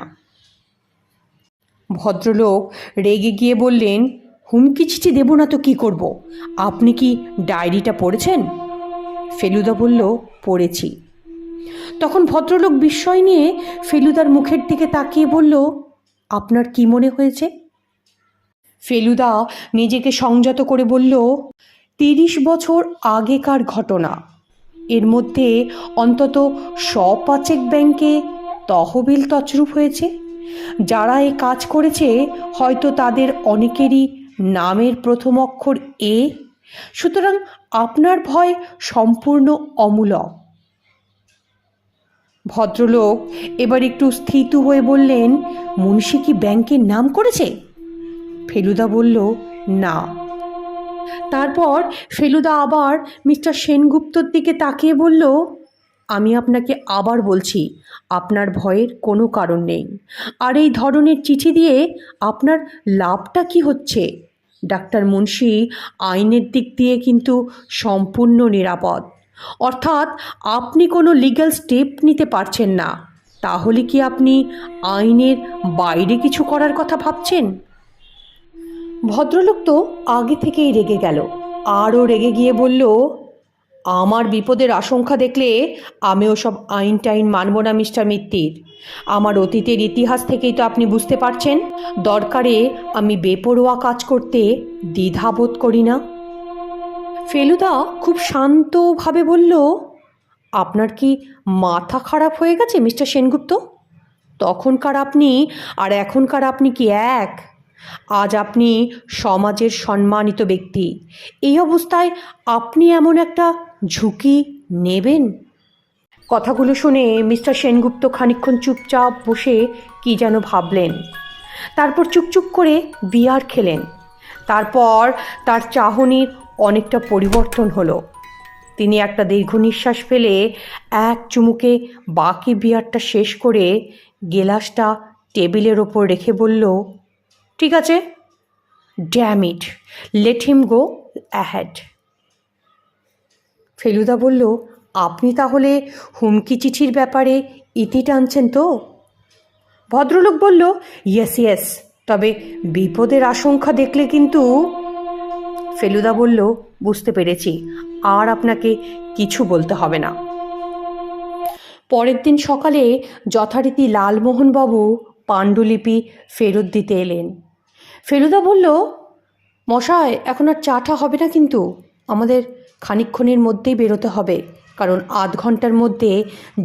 ভদ্রলোক রেগে গিয়ে বললেন, হুমকি চিঠি দেব না তো কি করব? আপনি কি ডায়েরিটা পড়েছেন? ফেলুদা বলল, পড়েছি। তখন ভদ্রলোক বিস্ময় নিয়ে ফেলুদার মুখের দিকে তাকিয়ে বলল, আপনার কি মনে হয়েছে? ফেলুদা নিজেকে সংযত করে বলল, 30 বছর আগেকার ঘটনা। এর মধ্যে অন্তত 100-5 ব্যাংকে তহবিল তছরূপ হয়েছে। যারা এ কাজ করেছে হয়তো তাদের অনেকেরই নামের প্রথম অক্ষর এ। সুতরাং আপনার ভয় সম্পূর্ণ অমূলক। ভদ্রলোক এবার একটু স্থিত হয়ে বললেন, মুন্সি কি ব্যাংকের নাম করেছে? ফেলুদা বলল, না। তারপর ফেলুদা আবার মিস্টার সেনগুপ্তর দিকে তাকিয়ে বলল, আমি আপনাকে আবার বলছি, আপনার ভয়ের কোনো কারণ নেই। আর এই ধরনের চিঠি দিয়ে আপনার লাভটা কি হচ্ছে? ডাক্তার মুন্সি আইনের দিক দিয়ে কিন্তু সম্পূর্ণ নিরাপদ। অর্থাৎ আপনি কোনো লিগ্যাল স্টেপ নিতে পারছেন না। তাহলে কি আপনি আইনের বাইরে কিছু করার কথা ভাবছেন? ভদ্রলোক তো আগে থেকেই রেগে গেল। আরও রেগে গিয়ে বলল, আমার বিপদের আশঙ্কা দেখলে আমি ওসব আইন টাইন মানব না মিস্টার মিত্তির। আমার অতীতের ইতিহাস থেকেই তো আপনি বুঝতে পারছেন, দরকারে আমি বেপরোয়া কাজ করতে দ্বিধাবোধ করি না। ফেলুদা খুব শান্তভাবে বলল, আপনার কি মাথা খারাপ হয়ে গেছে মিস্টার সেনগুপ্ত? তখনকার আপনি আর এখনকার আপনি কি এক? আজ আপনি সমাজের সম্মানিত ব্যক্তি। এই অবস্থায় আপনি এমন একটা ঝুঁকি নেবেন? কথাগুলো শুনে মিস্টার সেনগুপ্ত খানিকক্ষণ চুপচাপ বসে কি যেন ভাবলেন। তারপর চুপচুপ করে বিয়ার খেলেন। তারপর তার চাহনির অনেকটা পরিবর্তন হলো। তিনি একটা দীর্ঘ নিঃশ্বাস ফেলে এক চুমুকে বাকি বিয়ারটা শেষ করে গেলাসটা টেবিলের ওপর রেখে বলল, ঠিক আছে, damn it, let him go ahead. Feluda বলল, আপনি তাহলে হুমকি চিঠির ব্যাপারে ইতি টানছেন তো? ভদ্রলোক বলল, ইয়েস ইয়েস, তবে বিপদের আশঙ্কা দেখলে কিন্তু। ফেলুদা বলল, বুঝতে পেরেছি, আর আপনাকে কিছু বলতে হবে না। পরের দিন সকালে যথারীতি লালমোহনবাবু পাণ্ডুলিপি ফেরত দিতে এলেন। ফেলুদা বলল, মশাই, এখন আর চাটা হবে না, কিন্তু আমাদের খানিকক্ষণের মধ্যেই বেরোতে হবে, কারণ আধ ঘন্টার মধ্যে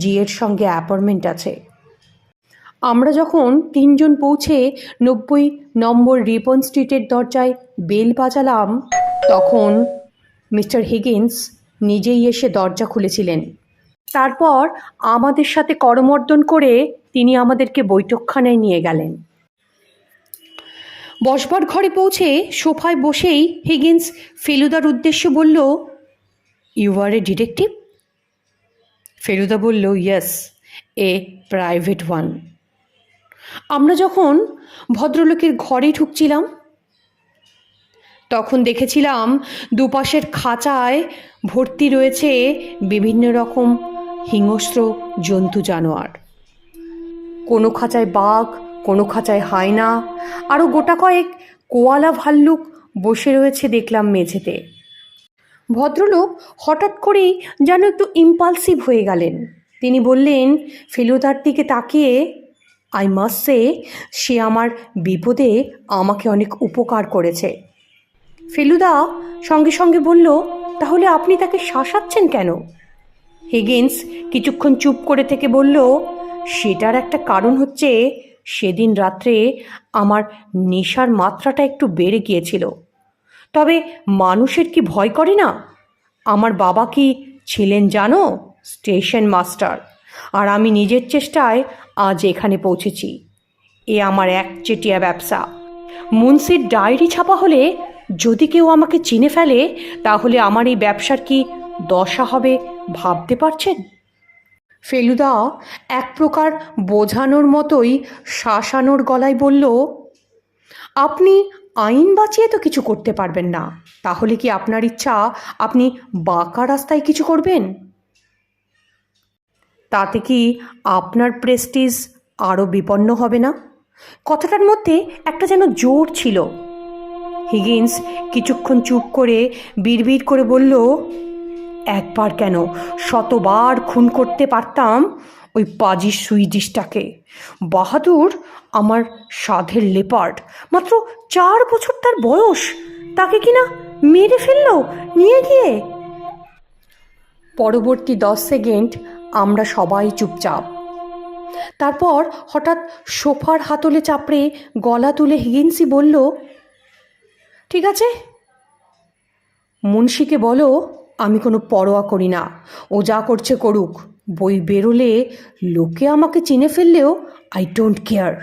জিয়ের সঙ্গে অ্যাপয়েন্টমেন্ট আছে। আমরা যখন তিনজন পৌঁছে 90 নম্বর রিপন স্ট্রিটের দরজায় বেল বাজালাম, তখন মিস্টার হিগিন্স নিজেই এসে দরজা খুলেছিলেন। তারপর আমাদের সাথে করমর্দন করে তিনি আমাদেরকে বৈঠকখানায় নিয়ে গেলেন। বসবার ঘরে পৌঁছে সোফায় বসেই হিগিন্স ফেলুদার উদ্দেশ্যে বলল, you are a detective? Feluda বলল, ইয়েস, এ প্রাইভেট ওয়ান। আমরা যখন ভদ্রলোকের ঘরে ঢুকছিলাম, তখন দেখেছিলাম দুপাশের খাঁচায় ভর্তি রয়েছে বিভিন্ন রকম হিংস্র জন্তু জানোয়ার। কোনো খাঁচায় বাঘ, কোনো খাঁচায় হায়না, আরও গোটা কয়েক কোয়ালা ভাল্লুক বসে রয়েছে দেখলাম মেঝেতে। ভদ্রলোক হঠাৎ করেই যেন একটু ইম্পালসিভ হয়ে গেলেন। তিনি বললেন ফেলুদার দিকে তাকিয়ে, আই মাস্ট সে, সে আমার বিপদে আমাকে অনেক উপকার করেছে। ফেলুদা সঙ্গে সঙ্গে বলল, তাহলে আপনি তাকে শাসাচ্ছেন কেন? হিগিন্স কিছুক্ষণ চুপ করে থেকে বলল, সেটার একটা কারণ হচ্ছে, সেদিন রাত্রে আমার নেশার মাত্রাটা একটু বেড়ে গিয়েছিল। তবে মানুষের কি ভয় করে না? আমার বাবা কি ছিলেন জানো? Station master. আর আমি নিজের চেষ্টায় আজ এখানে পৌঁছেছি। এ আমার একচেটিয়া ব্যবসা। মুন্সির ডায়েরি ছাপা হলে যদি কেউ আমাকে চিনে ফেলে, তাহলে আমার এই ব্যবসার কি দশা হবে ভাবতে পারছেন? ফেলুদা এক প্রকার বোঝানোর মতোই শাসানোর গলায় বলল, আপনি আইন বাঁচিয়ে তো কিছু করতে পারবেন না, তাহলে কি আপনার ইচ্ছা আপনি বাঁকা রাস্তায় কিছু করবেন? তাতে কি আপনার প্রেস্টিজ আরও বিপন্ন হবে না? কথাটার মধ্যে একটা যেন জোর ছিল। হিগিন্স কিছুক্ষণ চুপ করে বিড়বিড় করে বলল, একবার কেন, শতবার খুন করতে পারতাম ওই পাজি সুইডিশটাকে। বাহাদুর আমার সাধের লেপার্ড, মাত্র 4 বছর তার বয়স, তাকে কিনা মেরে ফেললো নিয়ে গিয়ে। পরবর্তী 10 সেকেন্ড আমরা সবাই চুপচাপ। তারপর হঠাৎ সোফার হাতলে চাপড়ে গলা তুলে হিগিন্সই বলল, ঠিক আছে, মুন্সিকে বলো আমি কোনো পরোয়া করি না, ও যা করছে করুক। বই বেরোলে লোকে আমাকে চিনে ফেললেও আই ডোন্ট কেয়ার।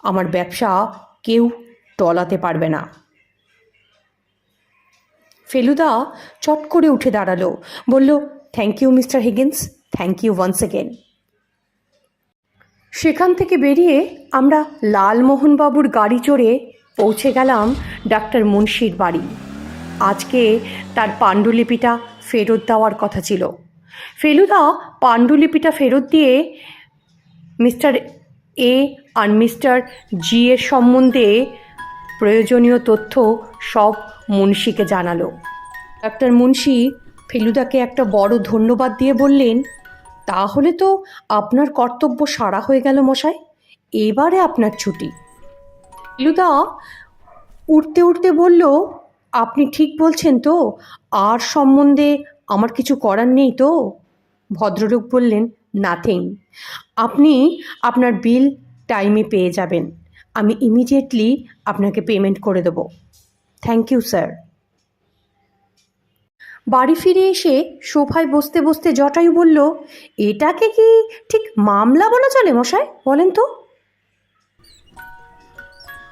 আমার ব্যবসা কেউ টলাতে পারবে না। ফেলুদা চট করে উঠে দাঁড়ালো, বলল, thank you mister Higgins, thank you once again. সেখান থেকে বেরিয়ে আমরা লালমোহনবাবুর গাড়ি চড়ে পৌঁছে গেলাম ডাক্তার মুন্সির বাড়ি। আজকে তার পাণ্ডুলিপিটা ফেরত দেওয়ার কথা ছিল। ফেলুদা পাণ্ডুলিপিটা ফেরত দিয়ে মিস্টার এ আর মিস্টার জি এর সম্বন্ধে প্রয়োজনীয় তথ্য সব মুন্সিকে জানালো। ডাক্তার মুন্সি ফেলুদাকে একটা বড় ধন্যবাদ দিয়ে বললেন, তাহলে তো আপনার কর্তব্য সারা হয়ে গেল মশাই, এবারে আপনার ছুটি। ফেলুদা উঠতে উঠতে বলল, আপনি ঠিক বলছেন তো? আর সম্বন্ধে আমার কিছু করার নেই তো? ভদ্রলোক বললেন, নাথিং। আপনি আপনার বিল টাইমে পেয়ে যাবেন। আমি ইমিডিয়েটলি আপনাকে পেমেন্ট করে দেব। Thank you sir. বাড়ি ফিরে এসে সোফায় বসতে বসতে জটায়ু বলল, এটাকে কি ঠিক মামলা বলা চলে মশাই, বলেন তো?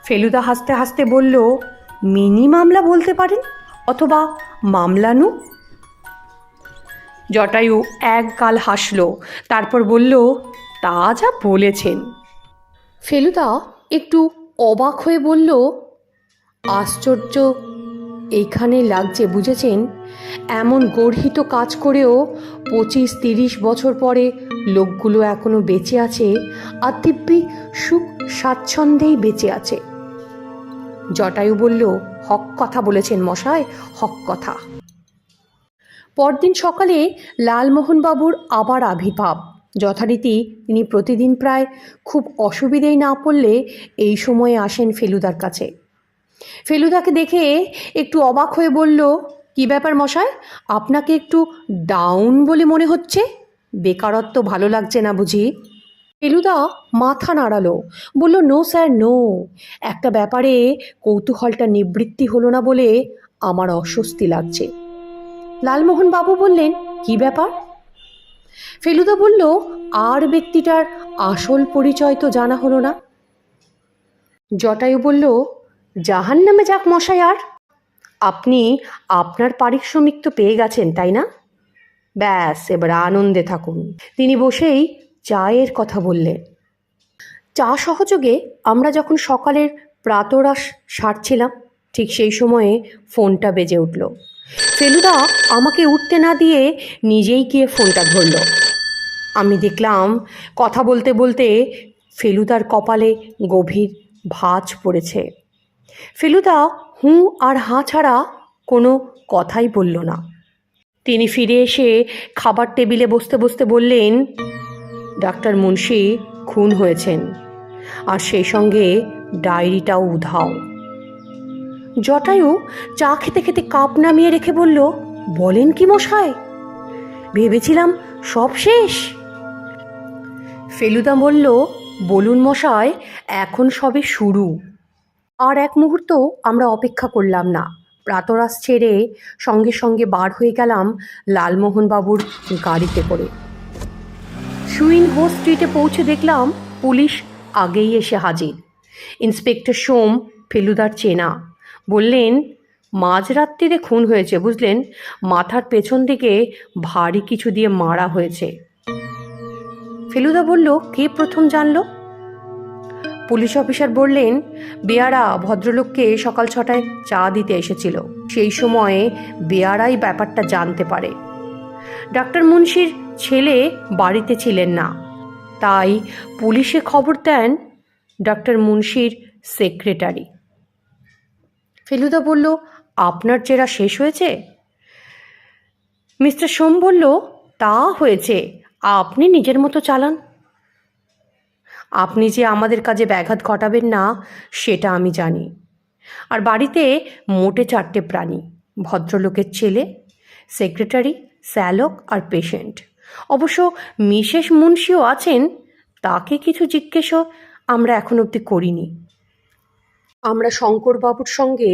ফেলুদা হাসতে হাসতে বলল, মিনি মামলা বলতে পারেন, অথবা মামলানু। জটায়ু এক গাল হাসল, তারপর বলল, তা যা বলেছেন। ফেলুদা একটু অবাক হয়ে বলল, আশ্চর্য, এইখানে লাগছে বুঝেছেন। এমন গর্হিত কাজ করেও 25-30 বছর পরে লোকগুলো এখনো বেঁচে আছে, আর দিব্যি সুখ স্বাচ্ছন্দ্যেই বেঁচে আছে। জটায়ু বলল, হক কথা বলেছেন মশাই, হক কথা। পরদিন সকালে লালমোহনবাবুর আবার আবির্ভাব। যথারীতি তিনি প্রতিদিন প্রায় খুব অসুবিধেই না পড়লে এই সময়ে আসেন ফেলুদার কাছে। ফেলুদাকে দেখে একটু অবাক হয়ে বলল, কি ব্যাপার মশাই, আপনাকে একটু ডাউন বলে মনে হচ্ছে? বেকারত্ব ভালো লাগছে না বুঝি? ফেলুদা মাথা নাড়ালো, বলল, নো স্যার নো, একটা ব্যাপারে কৌতূহলটা নিবৃত্তি হলো না বলে আমার অস্বস্তি লাগছে। লালমোহন বাবু বললেন, কি ব্যাপার? ফেলুদা বলল, আর ব্যক্তিটার আসল পরিচয় তো জানা হলো না। জটায়ু বলল, জাহান্নামে যাক মশাই। আর আপনি আপনার পারিশ্রমিক তো পেয়ে গেছেন, তাই না? ব্যাস, এবার আনন্দে থাকুন। তিনি বসেই চায়ের কথা বললেন। চা সহযোগে আমরা যখন সকালের প্রাতরাশ সারছিলাম, ঠিক সেই সময়ে ফোনটা বেজে উঠল। ফেলুদা আমাকে উঠতে না দিয়ে নিজেই গিয়ে ফোনটা ধরল। আমি দেখলাম কথা বলতে বলতে ফেলুদার কপালে গভীর ভাঁজ পড়েছে। ফেলুদা হুঁ আর হাঁ ছাড়া কোনো কথাই বলল না। তিনি ফিরে এসে খাবার টেবিলে বসতে বসতে বললেন, ডাক্তার মুন্সি খুন হয়েছেন, আর সেই সঙ্গে ডায়েরিটাও উধাও। জটায়ু চা খেতে খেতে কাপ নামিয়ে রেখে বলল, বলেন কি মশাই, ভেবেছিলাম সব শেষ। ফেলুদা বলল, বলুন মশাই, এখন সবে শুরু। আর এক মুহূর্ত আমরা অপেক্ষা করলাম না, প্রাতরাশ ছেড়ে সঙ্গে সঙ্গে বার হয়ে গেলাম লালমোহনবাবুর গাড়িতে করে। সুইনহো স্ট্রিটে পৌঁছে দেখলাম পুলিশ আগেই এসে হাজির। ইন্সপেক্টর সোম ফেলুদার চেনা। বললেন, মাঝরাত্রিরে খুন হয়েছে বুঝলেন, মাথার পেছন দিকে ভারী কিছু দিয়ে মারা হয়েছে। ফেলুদা বলল, কে প্রথম জানলো? পুলিশ অফিসার বললেন, বেয়ারা ভদ্রলোককে সকাল 6টায় চা দিতে এসেছিল, সেই সময়ে বেয়ারাই ব্যাপারটা জানতে পারে। ডাক্তার মুন্সির ছেলে বাড়িতে ছিলেন না, তাই পুলিশে খবর দেন ডাক্তার মুন্সির সেক্রেটারি। ফেলুদা বলল, আপনার জেরা শেষ হয়েছে? মিস্টার সোম বলল, তা হয়েছে, আপনি নিজের মতো চালান। আপনি যে আমাদের কাজে ব্যাঘাত ঘটাবেন না সেটা আমি জানি। আর বাড়িতে মোটে 4টে প্রাণী, ভদ্রলোকের ছেলে, সেক্রেটারি, শ্যালক আর পেশেন্ট। অবশ্য মিসেস মুন্সিও আছেন, তাকে কিছু জিজ্ঞেসও আমরা এখন অবধি করিনি। আমরা শঙ্করবাবুর সঙ্গে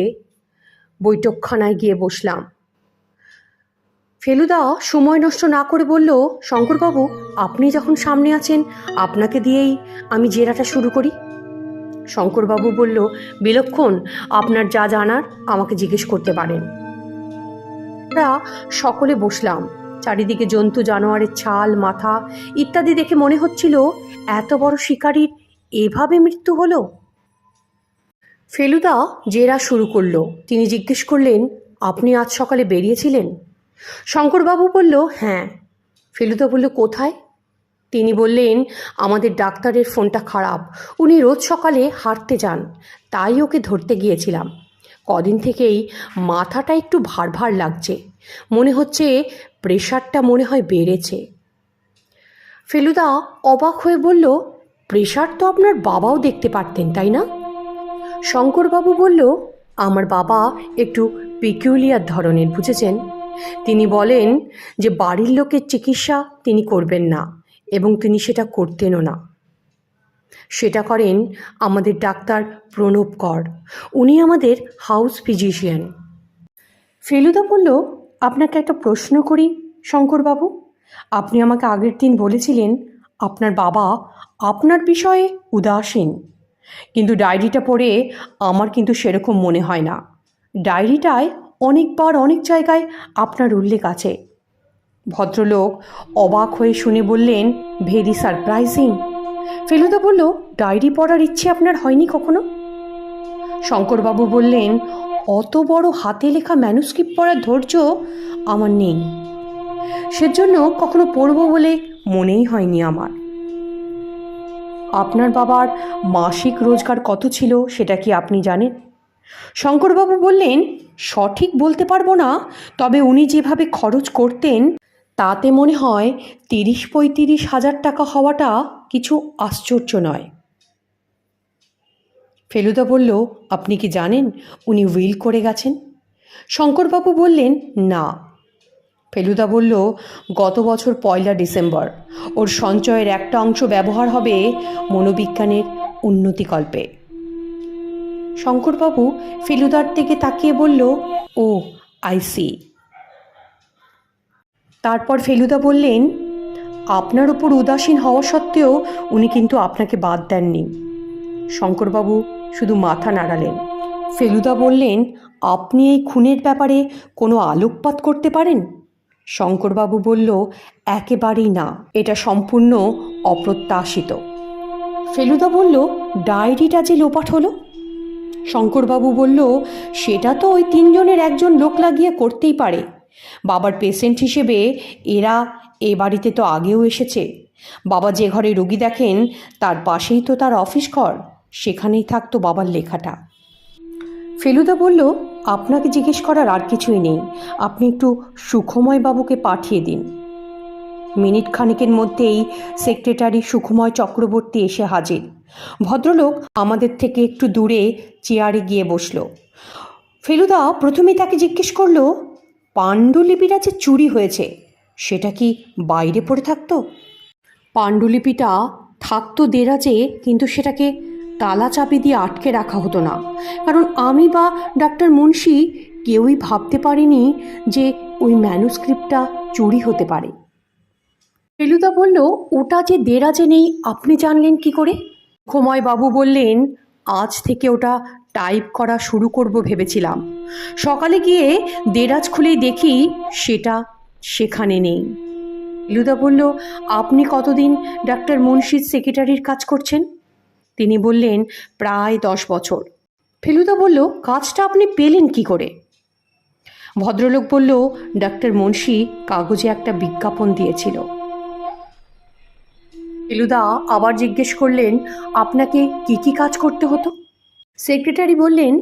বৈঠকখানায় গিয়ে বসলাম। ফেলুদা সময় নষ্ট না করে বলল, শঙ্করবাবু, আপনি যখন সামনে আছেন, আপনাকে দিয়েই আমি জেরাটা শুরু করি। শঙ্করবাবু বলল, বিলক্ষণ, আপনার যা জানার আমাকে জিজ্ঞেস করতে পারেন। আমরা সকলে বসলাম। চারিদিকে জন্তু জানোয়ারের ছাল, মাথা ইত্যাদি দেখে মনে হচ্ছিল এত বড় শিকারীর এভাবে মৃত্যু হলো। ফেলুদা জেরা শুরু করলো। তিনি জিজ্ঞেস করলেন, আপনি আজ সকালে বেরিয়েছিলেন? শঙ্করবাবু বলল, হ্যাঁ। ফেলুদা বলল, কোথায়? তিনি বললেন, আমাদের ডাক্তারের ফোনটা খারাপ, উনি রোজ সকালে হাঁটতে যান, তাই ওকে ধরতে গিয়েছিলাম। কদিন থেকেই মাথাটা একটু ভার ভার লাগছে, মনে হচ্ছে প্রেশারটা মনে হয় বেড়েছে। ফেলুদা অবাক হয়ে বলল, প্রেশার তো আপনার বাবাও দেখতে পারতেন, তাই না? শঙ্করবাবু বলল, আমার বাবা একটু পিকিউলিয়ার ধরনের, বুঝেছেন। তিনি বলেন যে বাড়ির লোকের চিকিৎসা তিনি করবেন না, এবং তিনি সেটা করতেনও না। সেটা করেন আমাদের ডাক্তার প্রণব কর, উনি আমাদের হাউস ফিজিশিয়ান। ফেলুদা বলল, আপনাকে একটা প্রশ্ন করি শঙ্করবাবু, আপনি আমাকে আগের দিন বলেছিলেন আপনার বাবা আপনার বিষয়ে উদাসীন, কিন্তু ডায়েরিটা পড়ে আমার কিন্তু সেরকম মনে হয় না। ডায়েরিটায় অনেকবার অনেক জায়গায় আপনার উল্লেখ আছে। ভদ্রলোক অবাক হয়ে শুনে বললেন, ভেরি সারপ্রাইজিং। ফেলুদা বলল, ডায়েরি পড়ার ইচ্ছে আপনার হয়নি কখনো? শঙ্করবাবু বললেন, অত বড় হাতে লেখা ম্যানুস্ক্রিপ্ট পড়ার ধৈর্য আমার নেই, সেজন্য কখনো পড়ব বলে মনেই হয়নি আমার। আপনার বাবার মাসিক রোজগার কত ছিল সেটা কি আপনি জানেন? শঙ্করবাবু বললেন, সঠিক বলতে পারবো না, তবে উনি যেভাবে খরচ করতেন তাতে মনে হয় ৩০-৩৫ হাজার টাকা হওয়াটা কিছু আশ্চর্য নয়। ফেলুদা বলল, আপনি কি জানেন উনি উইল করে গেছেন? শঙ্করবাবু বললেন, না। ফেলুদা বলল, গত বছর ১লা ডিসেম্বর ওর সঞ্চয়ের একটা অংশ ব্যবহার হবে মনোবিজ্ঞানের উন্নতিকল্পে। শঙ্করবাবু ফেলুদার দিকে তাকিয়ে বলল, ও আই সি। তারপর ফেলুদা বললেন, আপনার উপর উদাসীন হওয়া সত্ত্বেও উনি কিন্তু আপনাকে বাদ দেননি। শঙ্করবাবু শুধু মাথা নাড়ালেন। ফেলুদা বললেন, আপনি এই খুনের ব্যাপারে কোনো আলোকপাত করতে পারেন? শঙ্করবাবু বলল, একেবারেই না, এটা সম্পূর্ণ অপ্রত্যাশিত। ফেলুদা বলল, ডায়েরিটা যে লোপাট হলো? শঙ্করবাবু বলল, সেটা তো ওই ৩জনের একজন লোক লাগিয়ে করতেই পারে। বাবার পেশেন্ট হিসেবে এরা এ বাড়িতে তো আগেও এসেছে। বাবা যে ঘরে রোগী দেখেন তার পাশেই তো তার অফিস ঘর, সেখানেই থাকতো বাবার লেখাটা। ফেলুদা বলল, আপনাকে জিজ্ঞেস করার আর কিছুই নেই, আপনি একটু সুখময় বাবুকে পাঠিয়ে দিন। মিনিট খানেকের মধ্যেই সেক্রেটারি সুখময় চক্রবর্তী এসে হাজির। ভদ্রলোক আমাদের থেকে একটু দূরে চেয়ারে গিয়ে বসল। ফেলুদা প্রথমেই তাকে জিজ্ঞেস করল, পাণ্ডুলিপিটা যে চুরি হয়েছে সেটা কি বাইরে পড়ে থাকতো? পাণ্ডুলিপিটা থাকতো দেরাজে, কিন্তু সেটাকে তালা চাবি দিয়ে আটকে রাখা হতো না, কারণ আমি বা ডাক্তার মুন্সি কেউই ভাবতে পারিনি যে ওই ম্যানুস্ক্রিপ্টটা চুরি হতে পারে। ফেলুদা বলল, ওটা যে দেরাজে নেই আপনি জানলেন কি করে? সুখময়বাবু বললেন, আজ থেকে ওটা টাইপ করা শুরু করব ভেবেছিলাম, সকালে গিয়ে দেরাজ খুলেই দেখি সেটা সেখানে নেই। ফেলুদা বলল, আপনি কতদিন ডাক্তার মুন্সির সেক্রেটারির কাজ করছেন? তিনি বললেন, প্রায় 10 বছর। ফেলুদা বলল, কাজটা আপনি পেলেন কি করে? ভদ্রলোক বলল, ডাক্তার মুন্সি কাগজে একটা বিজ্ঞাপন দিয়েছিল। ফেলুদা আবার জিজ্ঞেস করলেন, আপনাকে কি কি কাজ করতে হতো? সেক্রেটারি বললেন,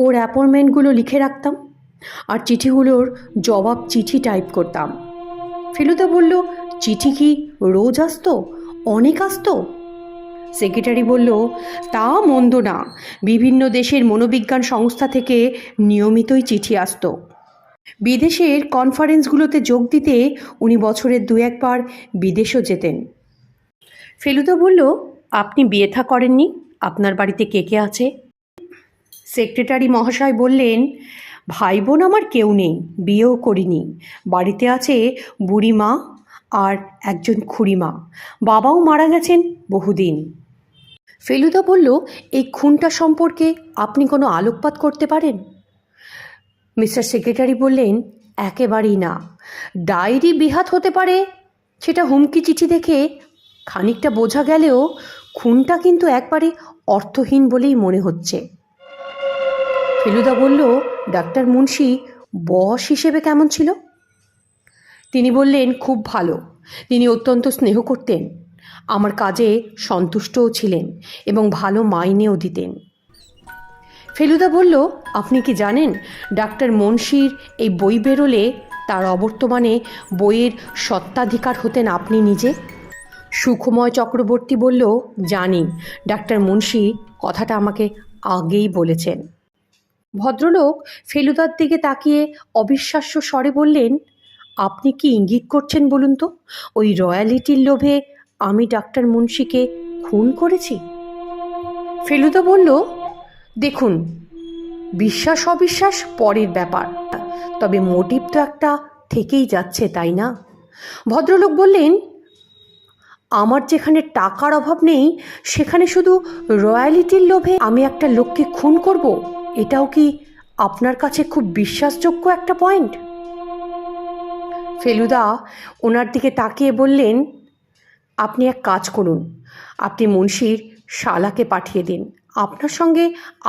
ওর অ্যাপয়েন্টমেন্টগুলো লিখে রাখতাম আর চিঠিগুলোর জবাব চিঠি টাইপ করতাম। ফেলুদা বলল, চিঠি কি রোজ আসতো? অনেক আসতো? সেক্রেটারি বলল, তা মন্দ না, বিভিন্ন দেশের মনোবিজ্ঞান সংস্থা থেকে নিয়মিতই চিঠি আসতো। বিদেশের কনফারেন্সগুলোতে যোগ দিতে উনি বছরে ২-১ বার বিদেশও যেতেন। ফেলুদা বলল, আপনি বিয়ে থা করেননি? আপনার বাড়িতে কে কে আছে? সেক্রেটারি মহাশয় বললেন, ভাই বোন আমার কেউ নেই, বিয়েও করিনি। বাড়িতে আছে বুড়িমা আর একজন খুড়িমা, বাবাও মারা গেছেন বহুদিন। ফেলুদা বলল, এই খুনটা সম্পর্কে আপনি কোনো আলোকপাত করতে পারেন? মিস্টার সেক্রেটারি বললেন, একেবারেই না। ডায়েরি বেহাত হতে পারে, সেটা হুমকি চিঠি দেখে খানিকটা বোঝা গেলেও খুনটা কিন্তু একবারে অর্থহীন বলেই মনে হচ্ছে। ফেলুদা বলল, ডাক্তার মুন্সি বস হিসেবে কেমন ছিল? তিনি বললেন, খুব ভালো। তিনি অত্যন্ত স্নেহ করতেন, আমার কাজে সন্তুষ্টও ছিলেন এবং ভালো মাইনেও দিতেন। ফেলুদা বলল, আপনি কি জানেন ডাক্তার মুন্সির এই বই বেরোলে তার অবর্তমানে বইয়ের স্বত্বাধিকার হতেন আপনি নিজে? সুখময় চক্রবর্তী বলল, জানি, ডাক্তার মুন্সি কথাটা আমাকে আগেই বলেছেন। ভদ্রলোক ফেলুদার দিকে তাকিয়ে অবিশ্বাস্য স্বরে বললেন, আপনি কি ইঙ্গিত করছেন বলুন তো, ওই রয়্যালিটির লোভে আমি ডাক্তার মুন্সিকে খুন করেছি? ফেলুদা বলল, দেখুন, বিশ্বাস অবিশ্বাস পরের ব্যাপার, তবে মোটিভ তো একটা থেকেই যাচ্ছে, তাই না? ভদ্রলোক বললেন, আমার যেখানে টাকার অভাব নেই সেখানে শুধু রয়্যালিটির লোভে আমি একটা লোককে খুন করব, এটাও কি আপনার কাছে খুব বিশ্বাসযোগ্য একটা পয়েন্ট? ফেলুদা ওনার দিকে তাকিয়ে বললেন, আপনি এক কাজ করুন, আপনি মুন্সির শালাকে পাঠিয়ে দিন, আপনার সঙ্গে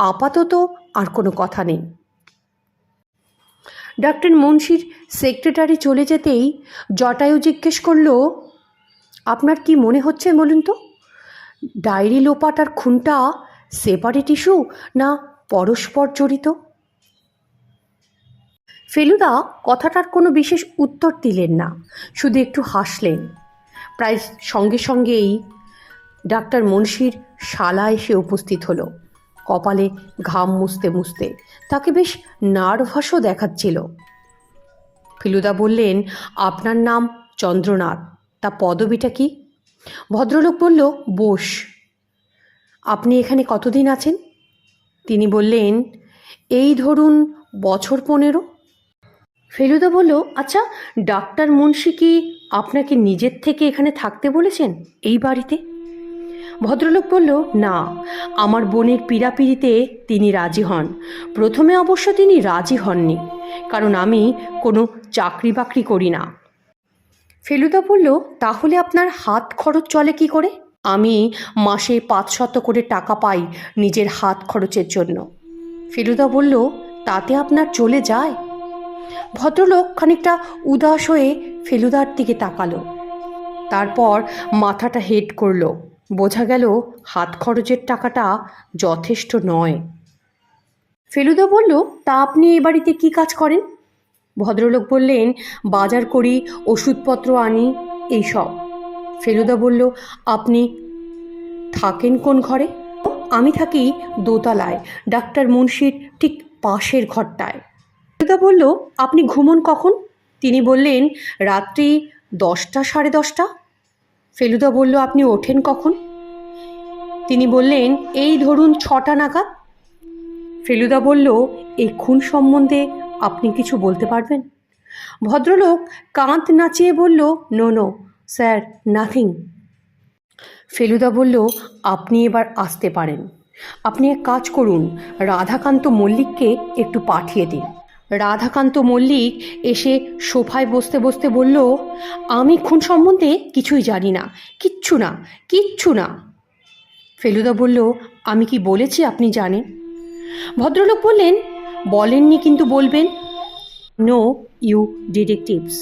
আপাতত আর কোনো কথা নেই। ডাক্তার মুন্সির সেক্রেটারি চলে যেতেই জটায়ু জিজ্ঞেস করল, আপনার কি মনে হচ্ছে বলুন তো, ডায়েরি লোপাট আর খুনটা সেপারেট ইস্যু না পরস্পর জড়িত? ফেলুদা কথাটার কোনো বিশেষ উত্তর দিলেন না, শুধু একটু হাসলেন। প্রায় সঙ্গে সঙ্গেই ডাক্তার মুন্সির শালা এসে উপস্থিত হলো, কপালে ঘাম মুছতে মুছতে। তাকে বেশ নার্ভাসও দেখাচ্ছিল। ফেলুদা বললেন, আপনার নাম চন্দ্রনাথ, তা পদবিটা কি? ভদ্রলোক বলল, বোস। আপনি এখানে কতদিন আছেন? তিনি বললেন, এই ধরুন বছর 15। ফেলুদা বলল, আচ্ছা, ডাক্তার মুন্সি কি আপনাকে নিজের থেকে এখানে থাকতে বলেছেন এই বাড়িতে? ভদ্রলোক বলল, না, আমার বোনের পীড়াপিড়িতে তিনি রাজি হন। প্রথমে অবশ্য তিনি রাজি হননি, কারণ আমি কোনো চাকরি বাকরি করি না। ফেলুদা বলল, তাহলে আপনার হাত খরচ চলে কি করে? আমি মাসে 500 করে টাকা পাই নিজের হাত খরচের জন্য। ফেলুদা বলল, তাতে আপনার চলে যায়? ভদ্রলোক খানিকটা উদাস হয়ে ফেলুদার দিকে তাকালো, তারপর মাথাটা হেড করলো। বোঝা গেল হাত খরচের টাকাটা যথেষ্ট নয়। ফেলুদা বলল, তা আপনি এ বাড়িতে কী কাজ করেন? ভদ্রলোক বললেন, বাজার করি, ওষুধপত্র আনি, এইসব। ফেলুদা বলল, আপনি থাকেন কোন ঘরে? আমি থাকি দোতলায়, ডাক্তার মুন্সির ঠিক পাশের ঘরটায়। ফেলুদা বলল, আপনি ঘুমন কখন? তিনি বললেন, রাত্রি 10টা, 10:30। ফেলুদা বলল, আপনি ওঠেন কখন? তিনি বললেন, এই ধরুন 6টা নাগাদ। ফেলুদা বলল, এই খুন সম্বন্ধে আপনি কিছু বলতে পারবেন? ভদ্রলোক কাঁধ নাচিয়ে বলল, নো নো স্যার, নাথিং। ফেলুদা বলল, আপনি এবার আসতে পারেন। আপনি এক কাজ করুন, রাধাকান্ত মল্লিককে একটু পাঠিয়ে দিন। রাধাকান্ত মল্লিক এসে সোফায় বসতে বসতে বলল, আমি খুন সম্বন্ধে কিছুই জানি না, কিচ্ছু না, কিচ্ছু না। ফেলুদা বলল, আমি কি বলেছি আপনি জানেন? ভদ্রলোক বললেন, বলেননি কিন্তু বলবেন। নো ইউ ডিটেকটিভস,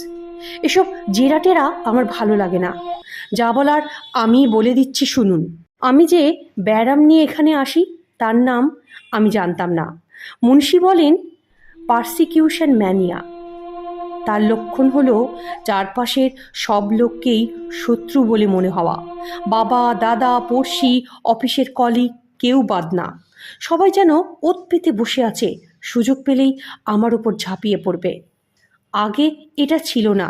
এসব জেরাটেরা আমার ভালো লাগে না। যা বলার আমি বলে দিচ্ছি শুনুন। আমি যে ব্যারাম নিয়ে এখানে আসি তার নাম আমি জানতাম না। মুন্সি বলেন পারসিকিউশন ম্যানিয়া। তার লক্ষণ হলো চারপাশের সব লোককেই শত্রু বলে মনে হওয়া। বাবা, দাদা, পড়শি, অফিসের কলিগ, কেউ বাদ না। সবাই যেন ওত পেতে বসে আছে, সুযোগ পেলেই আমার উপর ঝাঁপিয়ে পড়বে। আগে এটা ছিল না,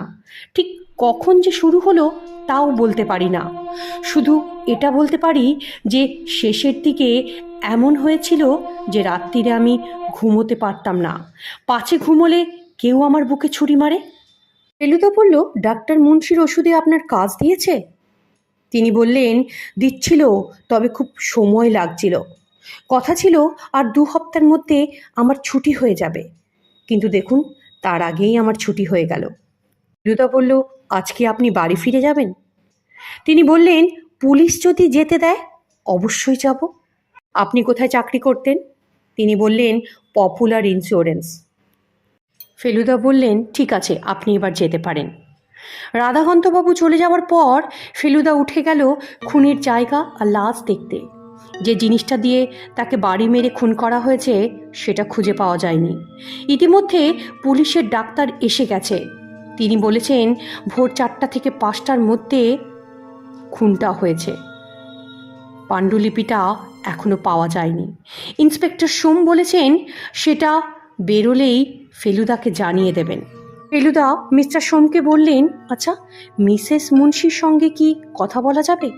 ঠিক কখন যে শুরু হলো তাও বলতে পারি না। শুধু এটা বলতে পারি যে শেষের দিকে এমন হয়েছিল যে রাত্রিরে আমি ঘুমোতে পারতাম না, পাছে ঘুমোলে কেউ আমার বুকে ছুরি মারে। ফেলুদা বলল, ডাক্তার মুন্সির ওষুধে আপনার কাজ দিয়েছে? তিনি বললেন, দিচ্ছিল, তবে খুব সময় লাগছিল। কথা ছিল আর 2 সপ্তাহের মধ্যে আমার ছুটি হয়ে যাবে, কিন্তু দেখুন তার আগেই আমার ছুটি হয়ে গেল। ফেলুদা বলল, আজকে আপনি বাড়ি ফিরে যাবেন? তিনি বললেন, পুলিশ যদি যেতে দেয় অবশ্যই যাব। আপনি কোথায় চাকরি করতেন? তিনি বললেন, পপুলার ইন্স্যুরেন্স। ফেলুদা বললেন, ঠিক আছে, আপনি এবার যেতে পারেন। রাধাকান্তবাবু চলে যাওয়ার পর ফেলুদা উঠে গেল খুনের জায়গা আর লাশ দেখতে। যে জিনিসটা দিয়ে তাকে বাড়ি মেরে খুন করা হয়েছে সেটা খুঁজে পাওয়া যায়নি। ইতিমধ্যে পুলিশের ডাক্তার এসে গেছে। তিনি বলেছেন ভোর 4টা থেকে 5টার মধ্যে খুনটা হয়েছে। পাণ্ডুলিপিটা এখনো পাওয়া যায়নি। ইন্সপেক্টর সোম বলেছেন সেটা বেরোলেই ফেলুদাকে জানিয়ে দেবেন। ফেলুদা মিস্টার সোমকে বললেন, আচ্ছা, মিসেস মুন্সির সঙ্গে কি কথা বলা যাবে?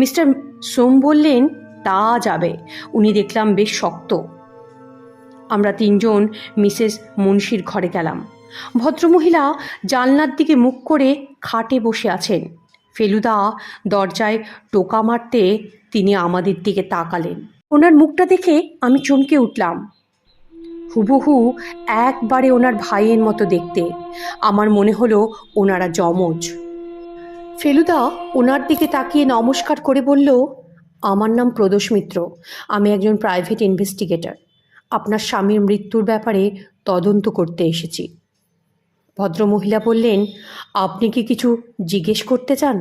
মিস্টার সোম বললেন, তা যাবে, উনি দেখলাম বেশ শক্ত। আমরা 3 জন মিসেস মুন্সির ঘরে গেলাম। ভদ্রমহিলা জানলার দিকে মুখ করে খাটে বসে আছেন। ফেলুদা দরজায় টোকা মারতে তিনি আমাদের দিকে তাকালেন। ওনার মুখটা দেখে আমি চমকে উঠলাম। হুবহু একবারে ওনার ভাইয়ের মতো দেখতে। আমার মনে হলো ওনারা যমজ। ফেলুদা ওনার দিকে তাকিয়ে নমস্কার করে বলল, আমার নাম প্রদোষ মিত্র। আমি একজন প্রাইভেট ইনভেস্টিগেটর। আপনার স্বামীর মৃত্যুর ব্যাপারে তদন্ত করতে এসেছি। ভদ্রমহিলা বললেন, আপনি কি কিছু জিজ্ঞেস করতে চান?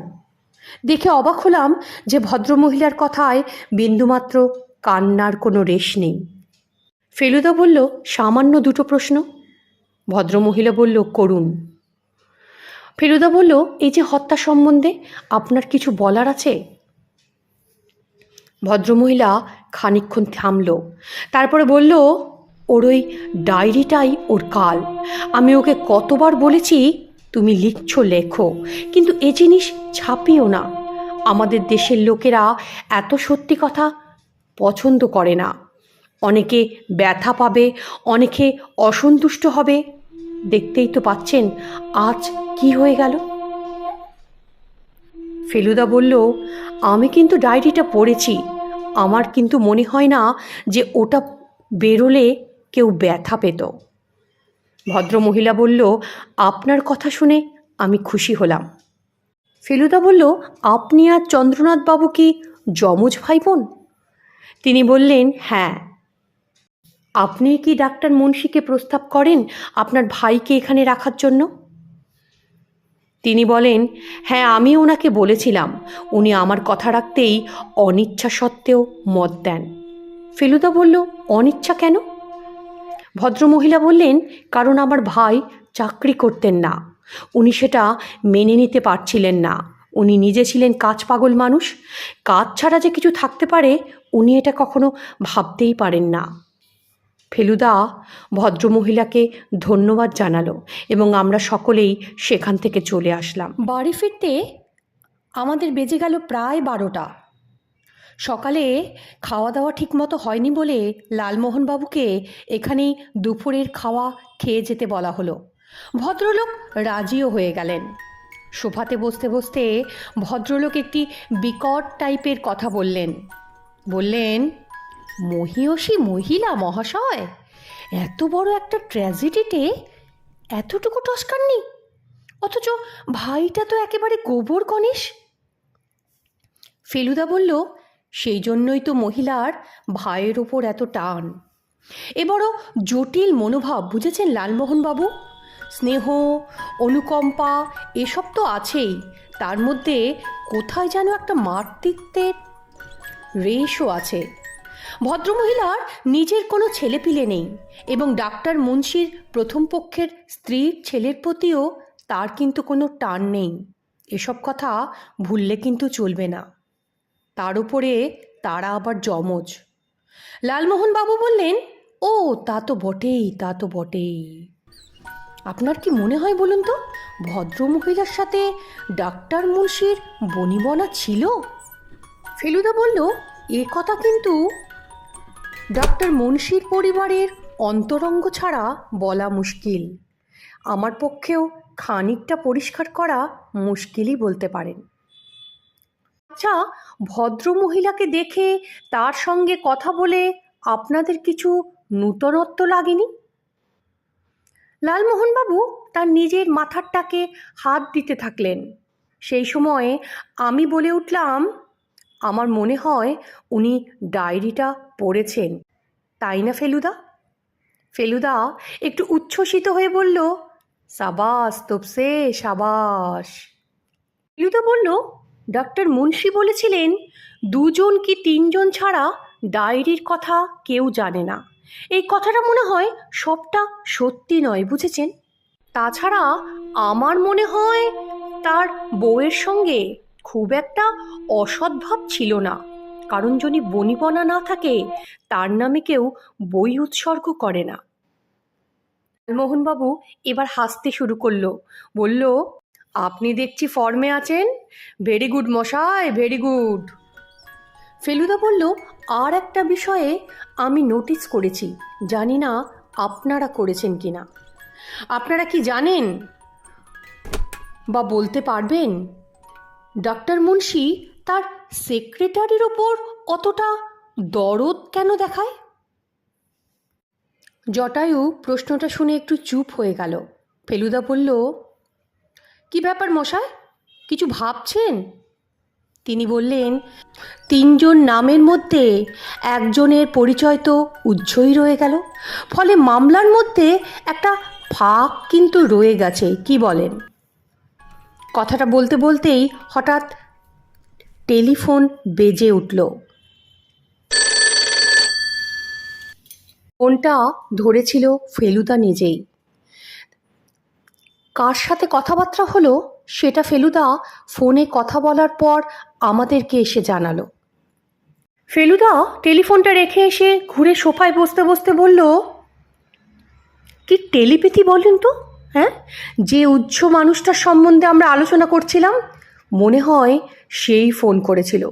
দেখে অবাক হলাম যে ভদ্রমহিলার কথায় বিন্দুমাত্র কান্নার কোনো রেশ নেই। ফেলুদা বলল, সামান্য দুটো প্রশ্ন। ভদ্রমহিলা বলল, করুন। ফেলুদা বলল, এই যে হত্যা সম্বন্ধে আপনার কিছু বলার আছে? ভদ্রমহিলা খানিকক্ষণ থামল, তারপরে বলল, ওর ওই ডায়েরিটাই ওর কাল। আমি ওকে কতবার বলেছি তুমি লিখছো লেখো, কিন্তু এ জিনিস ছাপিও না। আমাদের দেশের লোকেরা এত সত্যি কথা পছন্দ করে না। অনেকে ব্যথা পাবে, অনেকে অসন্তুষ্ট হবে। দেখতেই তো পাচ্ছেন আজ কি হয়ে গেল। ফেলুদা বলল, আমি কিন্তু ডায়েরিটা পড়েছি। আমার কিন্তু মনে হয় না যে ওটা বেরোলে কেউ ব্যথা পেত। ভদ্রমহিলা বলল, আপনার কথা শুনে আমি খুশি হলাম। ফেলুদা বলল, আপনি আর চন্দ্রনাথবাবু কি যমজ ভাই বোন? তিনি বললেন, হ্যাঁ। আপনি কি ডাক্তার মুন্সিকে প্রস্তাব করেন আপনার ভাইকে এখানে রাখার জন্য? তিনি বলেন, হ্যাঁ, আমি ওনাকে বলেছিলাম। উনি আমার কথা রাখতেই অনিচ্ছা সত্ত্বেও মত দেন। ফেলুদা বলল, অনিচ্ছা কেন? ভদ্রমহিলা বললেন, কারণ আমার ভাই চাকরি করতেন না। উনি সেটা মেনে নিতে পারছিলেন না। উনি নিজে ছিলেন কাজ পাগল মানুষ। কাজ ছাড়া যে কিছু থাকতে পারে উনি এটা কখনো ভাবতেই পারেন না। ফেলুদা ভদ্রমহিলাকে ধন্যবাদ জানালো এবং আমরা সকলেই সেখান থেকে চলে আসলাম। বাড়ি ফিরতে আমাদের বেজে গেল প্রায় 12টা। সকালে খাওয়া দাওয়া ঠিকমতো হয়নি বলে লালমোহনবাবুকে এখানেই দুপুরের খাওয়া খেয়ে যেতে বলা হলো। ভদ্রলোক রাজিও হয়ে গেলেন। সোফাতে বসতে বসতে ভদ্রলোক একটি বিকট টাইপের কথা বললেন, মহিয়সী মহিলা মহাশয়, এত বড় একটা ট্র্যাজেডিতে এতটুকু টস্কাননি, অথচ ভাইটা তো একেবারে গোবর গণেশ। ফেলুদা বলল, সেই জন্যই তো মহিলার ভাইয়ের ওপর এত টান। এ বড় জটিল মনোভাব, বুঝেছেন লালমোহনবাবু? স্নেহ, অনুকম্পা এসব তো আছেই, তার মধ্যে কোথায় যেন একটা মাতৃত্বের রেশও আছে। ভদ্রমহিলার নিজের কোনো ছেলেপিলে নেই এবং ডাক্তার মুন্সির প্রথম পক্ষের স্ত্রীর ছেলের প্রতিও তার কিন্তু কোনো টান নেই। এসব কথা ভুললে কিন্তু চলবে না। তার উপরে তারা আবার যমজ। লালমোহনবাবু বললেন, ও তা তো বটেই, তা তো বটেই। আপনার কি মনে হয় বলুন তো, ভদ্রমহিলার সাথে ডাক্তার মুন্সির বনিবনা ছিল? ফেলুদা বলল, এ কথা কিন্তু ডাক্তার মুন্সির পরিবারের অন্তরঙ্গ ছাড়া বলা মুশকিল। আমার পক্ষেও খানিকটা পরিষ্কার করা মুশকিলই বলতে পারেন। আচ্ছা, ভদ্রমহিলাকে দেখে তার সঙ্গে কথা বলে আপনাদের কিছু নূতনত্ব লাগেনি? লালমোহনবাবু তার নিজের মাথারটাকে হাত দিতে থাকলেন। সেই সময়ে আমি বলে উঠলাম, আমার মনে হয় উনি ডায়েরিটা পড়েছেন, তাই না ফেলুদা? ফেলুদা একটু উচ্ছ্বসিত হয়ে বলল, সাবাস তোপসে, সাবাস। ফেলুদা বলল, ডাক্তার মুন্সি বলেছিলেন 2জন কি 3জন ছাড়া ডায়েরির কথা কেউ জানে না। এই কথাটা মনে হয় সবটা সত্যি নয়, বুঝেছেন? তাছাড়া আমার মনে হয় তার বউয়ের সঙ্গে খুব একটা অসদ্ভাব ছিল না, কারণ যদি বনিবনা না থাকে তার নামে কেউ বই উৎসর্গ করে না। মোহনবাবু এবার হাসতে শুরু করলো, বলল, আপনি দেখছি ফর্মে আছেন। ভেরি গুড মশাই, ভেরি গুড। ফেলুদা বলল, আর একটা বিষয়ে আমি নোটিস করেছি, জানি না আপনারা করেছেন কি না। আপনারা কি জানেন বা বলতে পারবেন ডাক্তার মুন্সি তার সেক্রেটারির ওপর অতটা দরদ কেন দেখায়? জটায়ু প্রশ্নটা শুনে একটু চুপ হয়ে গেল। ফেলুদা বলল, কি ব্যাপার মশাই, কিছু ভাবছেন? তিনি বললেন, 3জন নামের মধ্যে একজনের পরিচয় তো উজ্জ্বলই রয়ে গেল, ফলে মামলার মধ্যে একটা ফাঁক কিন্তু রয়ে গেছে, কি বলেন? কথাটা বলতে বলতেই হঠাৎ টেলিফোন বেজে উঠল। ফোনটা ধরেছিল ফেলুদা নিজেই। কার সাথে কথাবার্তা হলো সেটা ফেলুদা ফোনে কথা বলার পর আমাদেরকে এসে জানালো। ফেলুদা টেলিফোনটা রেখে এসে ঘুরে সোফায় বসতে বসতে বলল, কি টেলিপ্যাথি বলেন তো? হ্যাঁ, যে উচ্চ মানুষটার সম্বন্ধে আমরা আলোচনা করছিলাম, মনে হয় সেই ফোন করেছিল,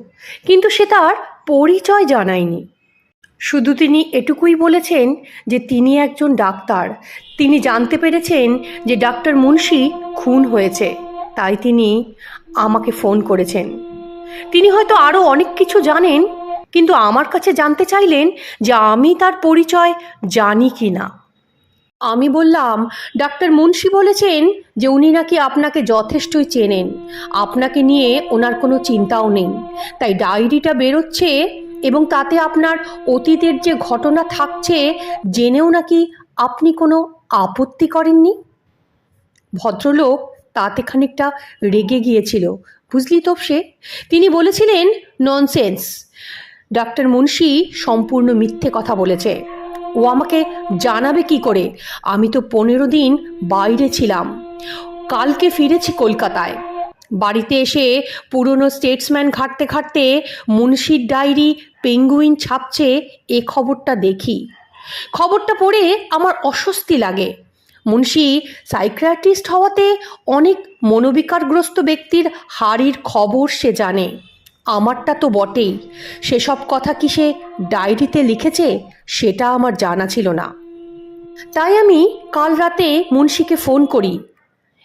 কিন্তু সে তার পরিচয় জানায়নি। শুধু তিনি এটুকুই বলেছেন যে তিনি একজন ডাক্তার। তিনি জানতে পেরেছেন যে ডাক্তার মুন্সি খুন হয়েছে, তাই তিনি আমাকে ফোন করেছেন। তিনি হয়তো আরও অনেক কিছু জানেন, কিন্তু আমার কাছে জানতে চাইলেন যে আমি তার পরিচয় জানি কি না। আমি বললাম, ডাক্তার মুন্সি বলেছেন যে উনি নাকি আপনাকে যথেষ্টই চেনেন, আপনাকে নিয়ে ওনার কোনো চিন্তাও নেই, তাই ডায়েরিটা বেরোচ্ছে এবং তাতে আপনার অতীতের যে ঘটনা থাকছে জেনেও নাকি আপনি কোনো আপত্তি করেননি। ভদ্রলোক তাতে খানিকটা রেগে গিয়েছিল, বুঝলি তো সে। তিনি বলেছিলেন, ননসেন্স, ডাক্তার মুন্সি সম্পূর্ণ মিথ্যে কথা বলেছে। ও আমাকে জানাবে কি করে? আমি তো 15 দিন বাইরে ছিলাম, কালকে ফিরেছি কলকাতায়। বাড়িতে এসে পুরনো স্টেটসম্যান ঘাঁটতে ঘাঁটতে মুন্সির ডায়েরি পেঙ্গুইন ছাপছে এ খবরটা দেখি। খবরটা পড়ে আমার অস্বস্তি লাগে। মুন্সি সাইকিয়াট্রিস্ট হওয়াতে অনেক মনোবিকারগ্রস্ত ব্যক্তির হাড়ির খবর সে জানে, আমারটা তো বটেই। সেসব কথা কি সে ডায়েরিতে লিখেছে সেটা আমার জানা ছিল না। তাই আমি কাল রাতে মুন্সিকে ফোন করি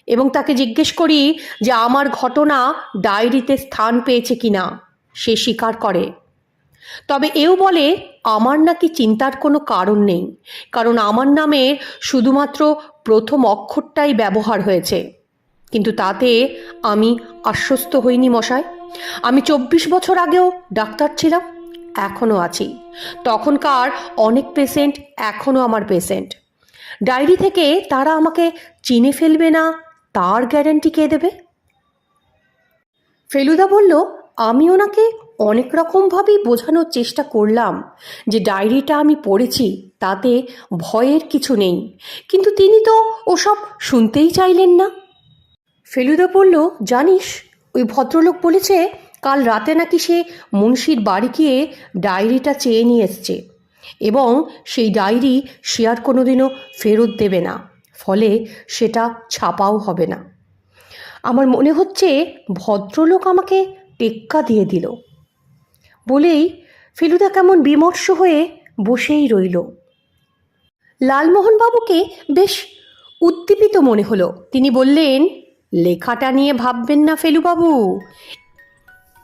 এবং তাকে জিজ্ঞেস করি যে আমার ঘটনা ডায়েরিতে স্থান পেয়েছে কিনা। সে স্বীকার করে, তবে এও বলে আমার নাকি চিন্তার কোনো কারণ নেই, কারণ আমার নামের শুধুমাত্র প্রথম অক্ষরটাই ব্যবহার হয়েছে। কিন্তু তাতে আমি আশ্বস্ত হইনি মশাই। আমি 24 বছর আগেও ডাক্তার ছিলাম, এখনও আছি। তখনকার অনেক পেশেন্ট এখনও আমার পেশেন্ট। ডায়েরি থেকে তারা আমাকে চিনে ফেলবে না তার গ্যারান্টি কে দেবে? ফেলুদা বলল, আমি ওনাকে অনেক রকমভাবেই বোঝানোর চেষ্টা করলাম যে ডায়েরিটা আমি পড়েছি, তাতে ভয়ের কিছু নেই, কিন্তু তিনি তো ওসব শুনতেই চাইলেন না। ফেলুদা বলল, জানিস, ওই ভদ্রলোক বলেছে কাল রাতে নাকি সে মুন্সির বাড়ি গিয়ে ডায়েরিটা চেয়ে নিয়ে এসছে এবং সেই ডায়েরি সে আর কোনোদিনও ফেরত দেবে না, ফলে সেটা ছাপাও হবে না। আমার মনে হচ্ছে ভদ্রলোক আমাকে টেক্কা দিয়ে দিল। বলেই ফেলুদা কেমন বিমর্ষ হয়ে বসেই রইল। লালমোহনবাবুকে বেশ উদ্দীপিত মনে হলো। তিনি বললেন, লেখাটা নিয়ে ভাববেন না ফেলুবাবু,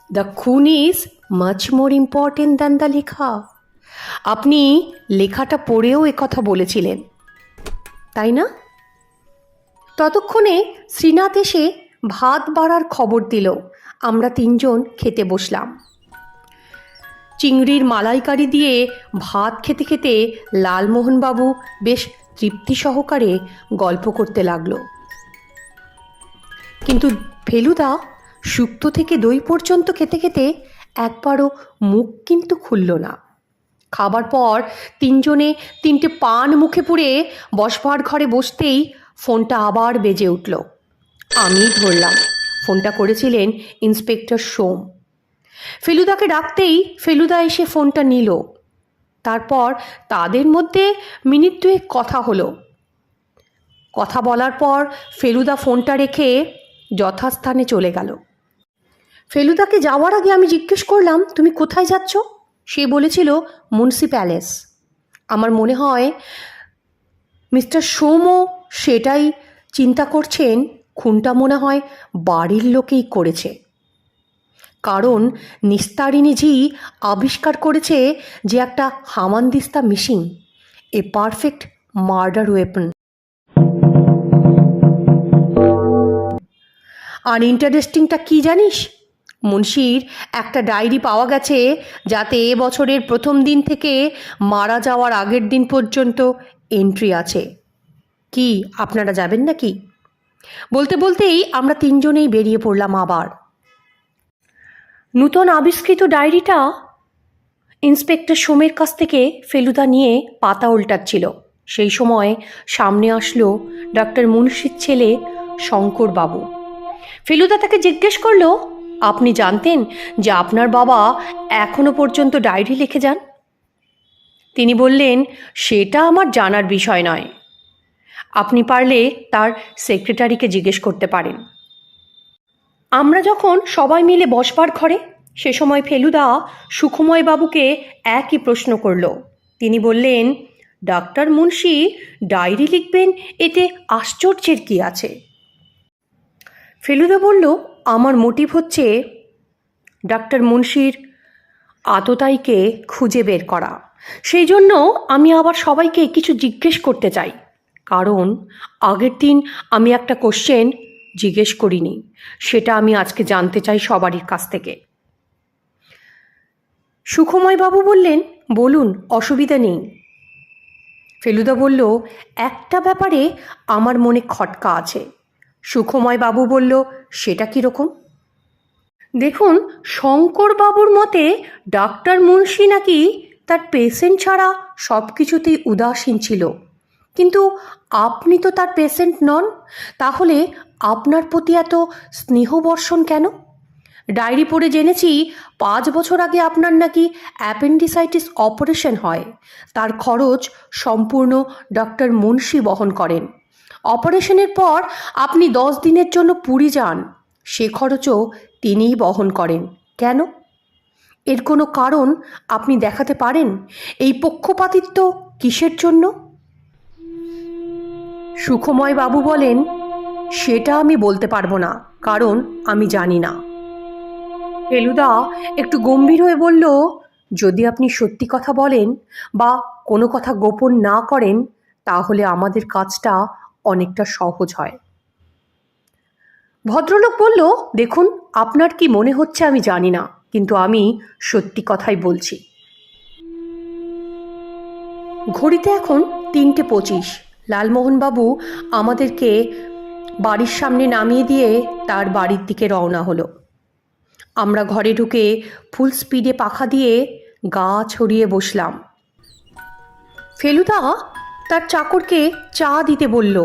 দ্য খুন is much more important than the লেখা। আপনি লেখাটা পড়েও একথা বলেছিলেন, তাই না? ততক্ষণে শ্রীনাথ এসে ভাত বাড়ার খবর দিল। আমরা 3জন খেতে বসলাম। চিংড়ির মালাইকারি দিয়ে ভাত খেতে খেতে লালমোহনবাবু বেশ তৃপ্তি সহকারে গল্প করতে লাগলো। কিন্তু ফেলুদা শুক্তো থেকে দই পর্যন্ত খেতে খেতে একবারও মুখ কিন্তু খুলল না। খাবার পর 3জনে 3টে পান মুখে পুরে বসবার ঘরে বসতেই ফোনটা আবার বেজে উঠল। আমি ধরলাম। ফোনটা করেছিলেন ইন্সপেক্টর সোম। ফেলুদাকে ডাকতেই ফেলুদা এসে ফোনটা নিল। তারপর তাদের মধ্যে মিনিট 2 কথা হলো। কথা বলার পর ফেলুদা ফোনটা রেখে যথাস্থানে চলে গেল। ফেলুদাকে যাওয়ার আগে আমি জিজ্ঞেস করলাম, তুমি কোথায় যাচ্ছ? সে বলেছিল, মুন্সি প্যালেস। আমার মনে হয় মিস্টার সোমও সেটাই চিন্তা করছেন। খুনটা মনে হয় বাড়ির লোকেই করেছে, কারণ নিস্তারিণী জি আবিষ্কার করেছে যে একটা হামানদিস্তা missing, a perfect murder weapon. আর ইন্টারেস্টিংটা কি জানিস? মুন্সির একটা ডায়েরি পাওয়া গেছে, যাতে এ বছরের প্রথম দিন থেকে মারা যাওয়ার আগের দিন পর্যন্ত এন্ট্রি আছে। কি আপনারা যাবেন নাকি? বলতে বলতেই আমরা তিনজনেই বেরিয়ে পড়লাম আবার। নূতন আবিষ্কৃত ডায়েরিটা ইন্সপেক্টর সোমের কাছ থেকে ফেলুদা নিয়ে পাতা উল্টাচ্ছিল। সেই সময় সামনে আসলো ডাক্তার মুন্সির ছেলে শঙ্করবাবু। ফেলুদা তাকে জিজ্ঞেস করলো, আপনি জানতেন যে আপনার বাবা এখনো পর্যন্ত ডায়েরি লিখে যান? তিনি বললেন, সেটা আমার জানার বিষয় নয়, আপনি পারলে তার সেক্রেটারিকে জিজ্ঞেস করতে পারেন। আমরা যখন সবাই মিলে বসবার ঘরে, সে সময় ফেলুদা সুখময় বাবুকে একই প্রশ্ন করল। তিনি বললেন, ডাক্তার মুন্সি ডায়েরি লিখবেন, এতে আশ্চর্যের কি আছে? ফেলুদা বলল, আমার মোটিভ হচ্ছে ডাক্তার মুন্সির আততায়ীকে খুঁজে বের করা। সেই জন্য আমি আবার সবাইকে কিছু জিজ্ঞেস করতে চাই, কারণ আগের দিন আমি একটা কোশ্চেন জিজ্ঞেস করিনি, সেটা আমি আজকে জানতে চাই সবারই কাছ থেকে। সুখময় বাবু বললেন, বলুন, অসুবিধা নেই। ফেলুদা বলল, একটা ব্যাপারে আমার মনে খটকা আছে। সুখময় বাবু বলল, সেটা কীরকম? দেখুন, শঙ্করবাবুর মতে ডাক্তার মুন্সি নাকি তার পেশেন্ট ছাড়া সব কিছুতেই উদাসীন ছিল, কিন্তু আপনি তো তার পেশেন্ট নন, তাহলে আপনার প্রতি এত স্নেহবর্ষণ কেন? ডায়েরি পড়ে জেনেছি 5 বছর আগে আপনার নাকি অ্যাপেন্ডিসাইটিস অপারেশন হয়, তার খরচ সম্পূর্ণ ডক্টর মুন্সি বহন করেন। অপারেশনের পর আপনি 10 দিনের জন্য পুরী যান, সে খরচও তিনিই বহন করেন। কেন? এর কোনো কারণ আপনি দেখাতে পারেন? এই পক্ষপাতিত্ব কিসের জন্য? সুখময় বাবু বলেন, সেটা আমি বলতে পারবো না, কারণ আমি জানি না। ফেলুদা একটু গম্ভীর হয়ে বলল, যদি আপনি সত্যি কথা বলেন বা কোনো কথা গোপন না করেন, তাহলে আমাদের কাজটা অনেকটা সহজ হয়। ভদ্রলোক বলল, দেখুন, আপনার কি মনে হচ্ছে আমি জানি না, কিন্তু আমি সত্যি কথাই বলছি। ঘড়িতে এখন 3:25। লালমোহনবাবু আমাদেরকে বাড়ির সামনে নামিয়ে দিয়ে তার বাড়ির দিকে রওনা হলো। আমরা ঘরে ঢুকে ফুল স্পিডে পাখা দিয়ে গা ছড়িয়ে বসলাম। ফেলুদা তার চাকরকে চা দিতে বলল।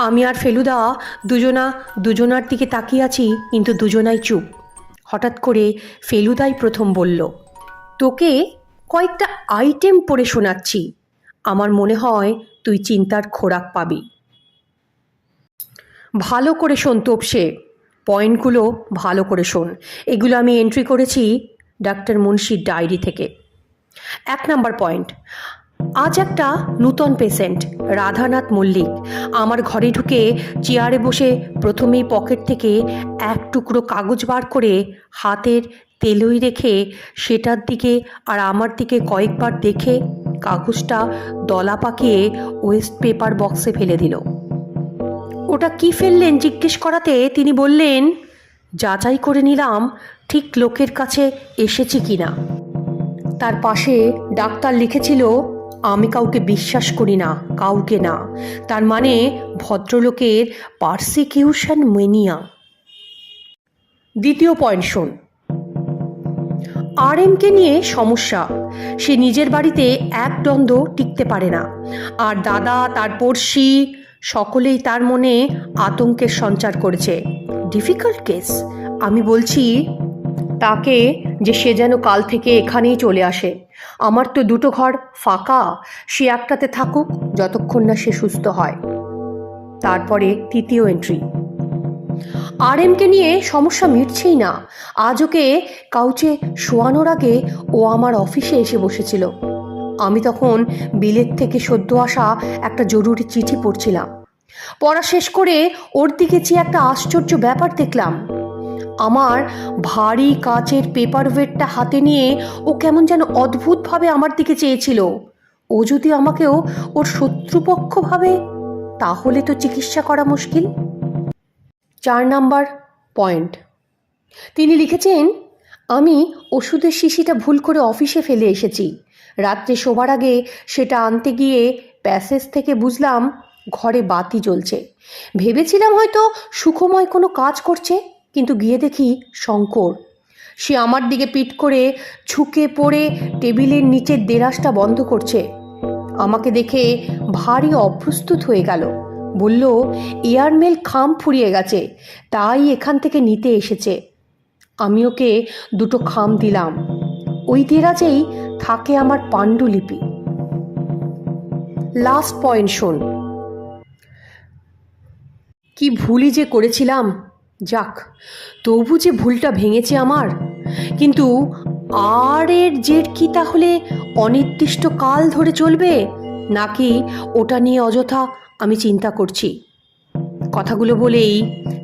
আমি আর ফেলুদা দুজনার দিকে তাকিয়ে আছি, কিন্তু দুজনাই চুপ। হঠাৎ করে ফেলুদাই প্রথম বলল, তোকে কয়েকটা আইটেম পড়ে শোনাচ্ছি, আমার মনে হয় তুই চিন্তার খোরাক পাবি। ভালো করে শোন তোপসে, পয়েন্টগুলো ভালো করে শোন। এগুলো আমি এন্ট্রি করেছি ডাক্তার মুন্সির ডায়েরি থেকে। 1 নম্বর পয়েন্ট, আজ একটা নূতন পেশেন্ট রাধানাথ মল্লিক আমার ঘরে ঢুকে চেয়ারে বসে প্রথমেই পকেট থেকে এক টুকরো কাগজ বার করে হাতের তেলোই রেখে সেটার দিকে আর আমার দিকে কয়েকবার দেখে কাগজটা দলা পাকিয়ে ওয়েস্ট পেপার বক্সে ফেলে দিল। ওটা কি ফেললেন জিজ্ঞেস করাতে তিনি বললেন, যাচাই করে নিলাম ঠিক লোকের কাছে এসেছি কিনা। তার পাশে ডাক্তার লিখেছিল, আমি কাউকে বিশ্বাস করি না, কাউকে না। তার মানে ভদ্রলোকের পারসিকিউশন মেনিয়া। দ্বিতীয় পয়েন্ট শোন, আরএমকে নিয়ে সমস্যা, সে নিজের বাড়িতে এক দ্বন্দ্ব টিকতে পারে না, আর দাদা তার পড়শি সকলেই তার মনে আতঙ্কের সঞ্চার করেছে। Difficult case. আমি বলছি তাকে যে সে যেন কাল থেকে এখানেই চলে আসে। আমার তো 2টো ঘর ফাঁকা, সে একটাতে থাকুক যতক্ষণ না সে সুস্থ হয়। তারপরে তৃতীয় এন্ট্রি, আরএমকে নিয়ে সমস্যা মিটছেই না। আজ ওকে কাউচে শোয়ানোর আগে ও আমার অফিসে এসে বসেছিল। আমি তখন বিলেত থেকে সদ্য আসা একটা জরুরি চিঠি পড়ছিলাম। পড়া শেষ করে ওর দিকে চেয়ে একটা আশ্চর্য ব্যাপার দেখলাম। আমার ভারী কাচের পেপার ওয়েটটা হাতে নিয়ে ও কেমন যেন অদ্ভুতভাবে আমার দিকে চেয়েছিল। ও যদি আমাকেও ওর শত্রুপক্ষ ভাবে, তাহলে তো চিকিৎসা করা মুশকিল। 4 নাম্বার পয়েন্ট, তিনি লিখেছেন, আমি ওষুধের শিশিটা ভুল করে অফিসে ফেলে এসেছি। রাত্রে শোবার আগে সেটা আনতে গিয়ে প্যাসেজ থেকে বুঝলাম ঘরে বাতি জ্বলছে। ভেবেছিলাম হয়তো সুখময় কোনো কাজ করছে, কিন্তু গিয়ে দেখি শঙ্কর। সে আমার দিকে পিঠ করে ঝুঁকে পড়ে টেবিলের নিচের দেরাজটা বন্ধ করছে। আমাকে দেখে ভারী অপ্রস্তুত হয়ে গেল। বলল, এয়ারমেল খাম ফুরিয়ে গেছে, তাই এখান থেকে নিতে এসেছে। আমি ওকে দুটো খাম দিলাম। ওই দেরাজেই থাকে আমার পাণ্ডুলিপি। লাস্ট পয়েন্ট শোন। কি ভুলই যে করেছিলাম। যাক, তবু যে ভুলটা ভেঙেছে আমার। কিন্তু আর এর জের কি তাহলে অনির্দিষ্ট কাল ধরে চলবে, নাকি ওটা নিয়ে অযথা আমি চিন্তা করছি? কথাগুলো বলেই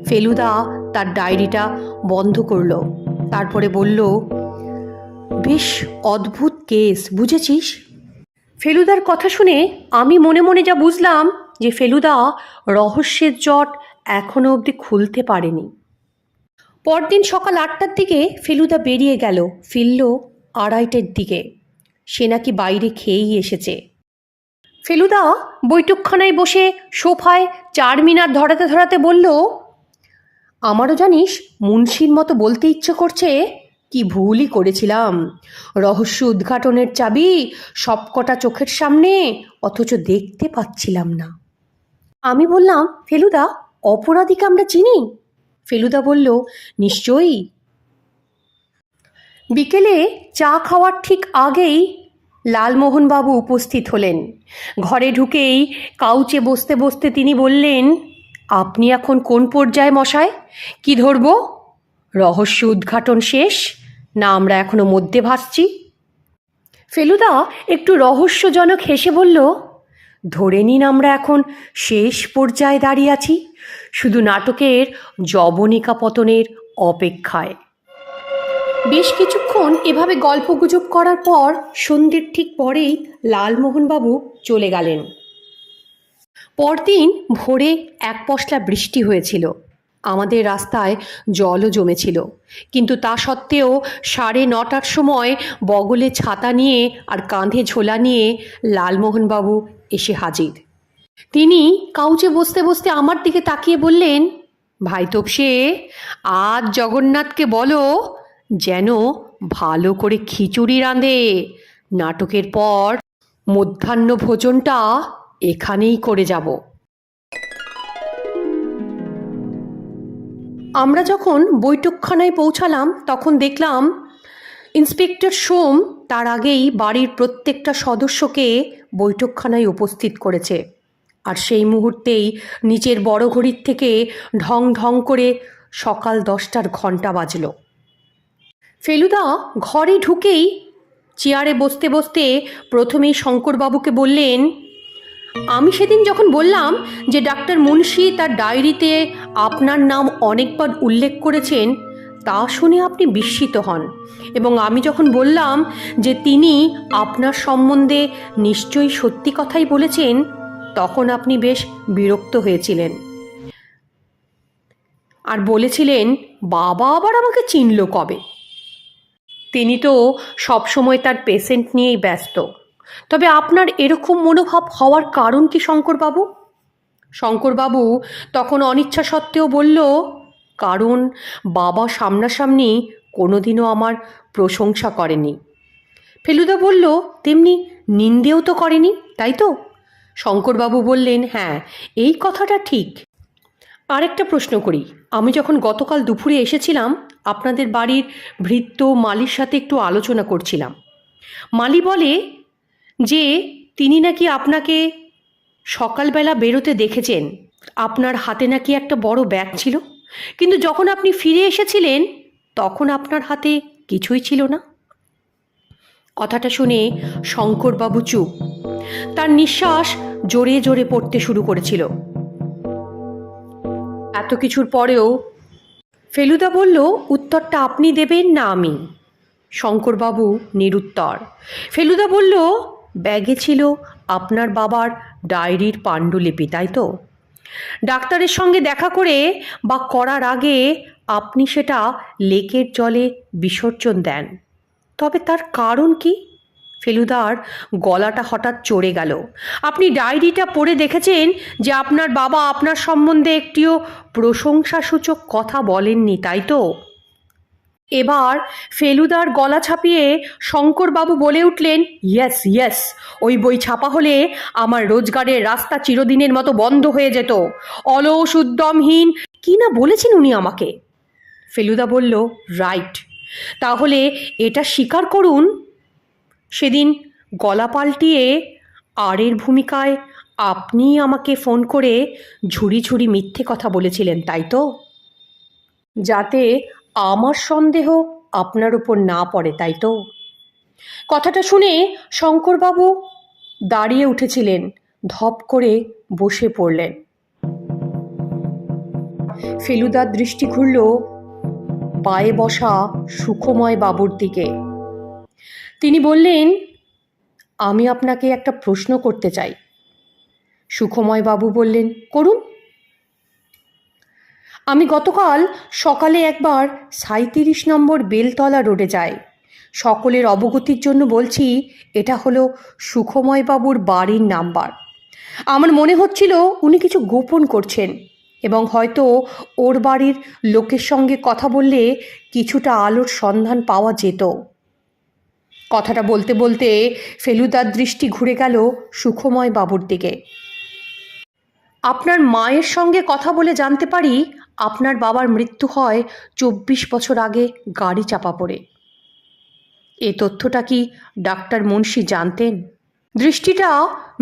ফেলুদা তার ডায়েরিটা বন্ধ করলো। তারপরে বলল, বেশ অদ্ভুত কেস, বুঝেছিস? ফেলুদার কথা শুনে আমি মনে মনে যা বুঝলাম যে ফেলুদা রহস্যের জট এখনো অবধি খুলতে পারেনি। পরদিন সকাল 8টার দিকে ফেলুদা বেরিয়ে গেল, ফিরল 2:30টার দিকে। সে নাকি বাইরে খেয়েই এসেছে। ফেলুদা বৈঠকখানায় বসে সোফায় চারমিনার ধরাতে ধরাতে বলল, আমারও জানিস মুন্সির মতো বলতে ইচ্ছে করছে, কি ভুলই করেছিলাম। রহস্য উদ্ঘাটনের চাবি সবকটা চোখের সামনে, অথচ দেখতে পাচ্ছিলাম না। আমি বললাম, ফেলুদা, অপরাধীকে আমরা চিনি? ফেলুদা বলল, নিশ্চয়ই। বিকেলে চা খাওয়ার ঠিক আগেই লালমোহনবাবু উপস্থিত হলেন। ঘরে ঢুকেই কাউচে বসতে বসতে তিনি বললেন, আপনি এখন কোন পর্যায়ে মশাই? কি ধরব? রহস্য উদ্ঘাটন শেষ, না আমরা এখনো মধ্যে ভাসছি? ফেলুদা একটু রহস্যজনক হেসে বলল, ধরে নিন আমরা এখন শেষ পর্যায়ে দাঁড়িয়ে আছি, শুধু নাটকের যবনিকা পতনের অপেক্ষায়। বেশ কিছুক্ষণ এভাবে গল্পগুজব করার পর সন্ধ্যের ঠিক পরেই লালমোহনবাবু চলে গেলেন। পরদিন ভোরে এক পশলা বৃষ্টি হয়েছিল। আমাদের রাস্তায় জলও জমেছিল, কিন্তু তা সত্ত্বেও 9:30টার সময় বগলে ছাতা নিয়ে আর কাঁধে ঝোলা নিয়ে লালমোহনবাবু এসে হাজির। তিনি কাউচে বসতে বসতে আমার দিকে তাকিয়ে বললেন, ভাই তোপসে, আজ জগন্নাথকে বলো যেন ভালো করে খিচুড়ি রাঁধে। নাটকের পর মধ্যাহ্ন ভোজনটা এখানেই করে যাব। আমরা যখন বৈঠকখানায় পৌঁছালাম তখন দেখলাম ইন্সপেক্টর সোম তার আগেই বাড়ির প্রত্যেকটা সদস্যকে বৈঠকখানায় উপস্থিত করেছে। আর সেই মুহূর্তেই নিচের বড় ঘড়ির থেকে ঢং ঢং করে সকাল 10টার ঘণ্টা বাজল। ফেলুদা ঘরে ঢুকেই চেয়ারে বসতে বসতে প্রথমেই শঙ্করবাবুকে বললেন, আমি সেদিন যখন বললাম যে ডাক্তার মুন্সি তার ডায়েরিতে আপনার নাম অনেকবার উল্লেখ করেছেন, তা শুনে আপনি বিস্মিত হন, এবং আমি যখন বললাম যে তিনি আপনার সম্বন্ধে নিশ্চয়ই সত্যি কথাই বলেছেন, তখন আপনি বেশ বিরক্ত হয়েছিলেন আর বলেছিলেন, বাবা আবার আমাকে চিনল কবে? তিনি তো সবসময় তার পেশেন্ট নিয়েই ব্যস্ত। তবে আপনার এরকম মনোভাব হওয়ার কারণ কি শঙ্করবাবু? শঙ্করবাবু তখন অনিচ্ছা সত্ত্বেও বলল, কারণ বাবা সামনাসামনি কোনোদিনও আমার প্রশংসা করেনি। ফেলুদা বলল, তেমনি নিন্দেও তো করেনি, তাই তো? শঙ্করবাবু বললেন, হ্যাঁ, এই কথাটা ঠিক। আরেকটা প্রশ্ন করি, আমি যখন গতকাল দুপুরে এসেছিলাম আপনাদের বাড়ির ভৃত্য মালির সাথে একটু আলোচনা করছিলাম। মালি বলে যে তিনি নাকি আপনাকে সকালবেলা বেরোতে দেখেছেন, আপনার হাতে নাকি একটা বড় ব্যাগ ছিল, কিন্তু যখন আপনি ফিরে এসেছিলেন তখন আপনার হাতে কিছুই ছিল না। কথাটা শুনে শঙ্করবাবু চুপ। তার নিঃশ্বাস জোরে জোরে পড়তে শুরু করেছিল। এত কিছুর পরেও ফেলুদা বলল, উত্তরটা আপনি দেবেন না আমি? শঙ্করবাবু নিরুত্তর। ফেলুদা বলল, ব্যাগে ছিল আপনার বাবার ডায়েরির পাণ্ডুলিপি, তাই তো? ডাক্তারের সঙ্গে দেখা করে বা করার আগে আপনি সেটা লেকের জলে বিসর্জন দেন, তবে তার কারণ কি? ফেলুদার গলাটা হঠাৎ চড়ে গেল। আপনি ডায়েরিটা পড়ে দেখেছেন যে আপনার বাবা আপনার সম্বন্ধে একটিও প্রশংসাসূচক কথা বলেননি, তাই তো? এবার ফেলুদার গলা ছাপিয়ে শঙ্করবাবু বলে উঠলেন, ইয়েস ইয়েস, ওই বই ছাপা হলে আমার রোজগারের রাস্তা চিরদিনের মতো বন্ধ হয়ে যেত। অলস উদ্যমহীন কি না বলেছেন উনি আমাকে। ফেলুদা বলল, রাইট, তাহলে এটা স্বীকার করুন, সেদিন গলা পাল্টিয়ে আরের ভূমিকায় আপনিই আমাকে ফোন করে ঝুড়ি ঝুড়ি মিথ্যে কথা বলেছিলেন, তাই তো? যাতে আমার সন্দেহ আপনার উপর না পড়ে, তাই তো? কথাটা শুনে শঙ্করবাবু দাঁড়িয়ে উঠেছিলেন, ধপ করে বসে পড়লেন। ফেলুদার দৃষ্টি ঘুরল পায়ে বসা সুখময় বাবুর দিকে। তিনি বললেন, আমি আপনাকে একটা প্রশ্ন করতে চাই। সুখময় বাবু বললেন, করুন। আমি গতকাল সকালে একবার 37 নম্বর বেলতলা রোডে যাই। সকলের অবগতির জন্য বলছি, এটা হলো সুখময় বাবুর বাড়ির নাম্বার। আমার মনে হচ্ছিল উনি কিছু গোপন করছেন এবং হয়তো ওর বাড়ির লোকের সঙ্গে কথা বললে কিছুটা আলোর সন্ধান পাওয়া যেত। কথাটা বলতে বলতে ফেলুদার দৃষ্টি ঘুরে গেল সুখময় বাবুর দিকে। আপনার মায়ের সঙ্গে কথা বলে জানতে পারি আপনার বাবার মৃত্যু হয় 24 বছর আগে গাড়ি চাপা পড়ে। এ তথ্যটা কি ডাক্তার মুন্সি জানতেন? দৃষ্টিটা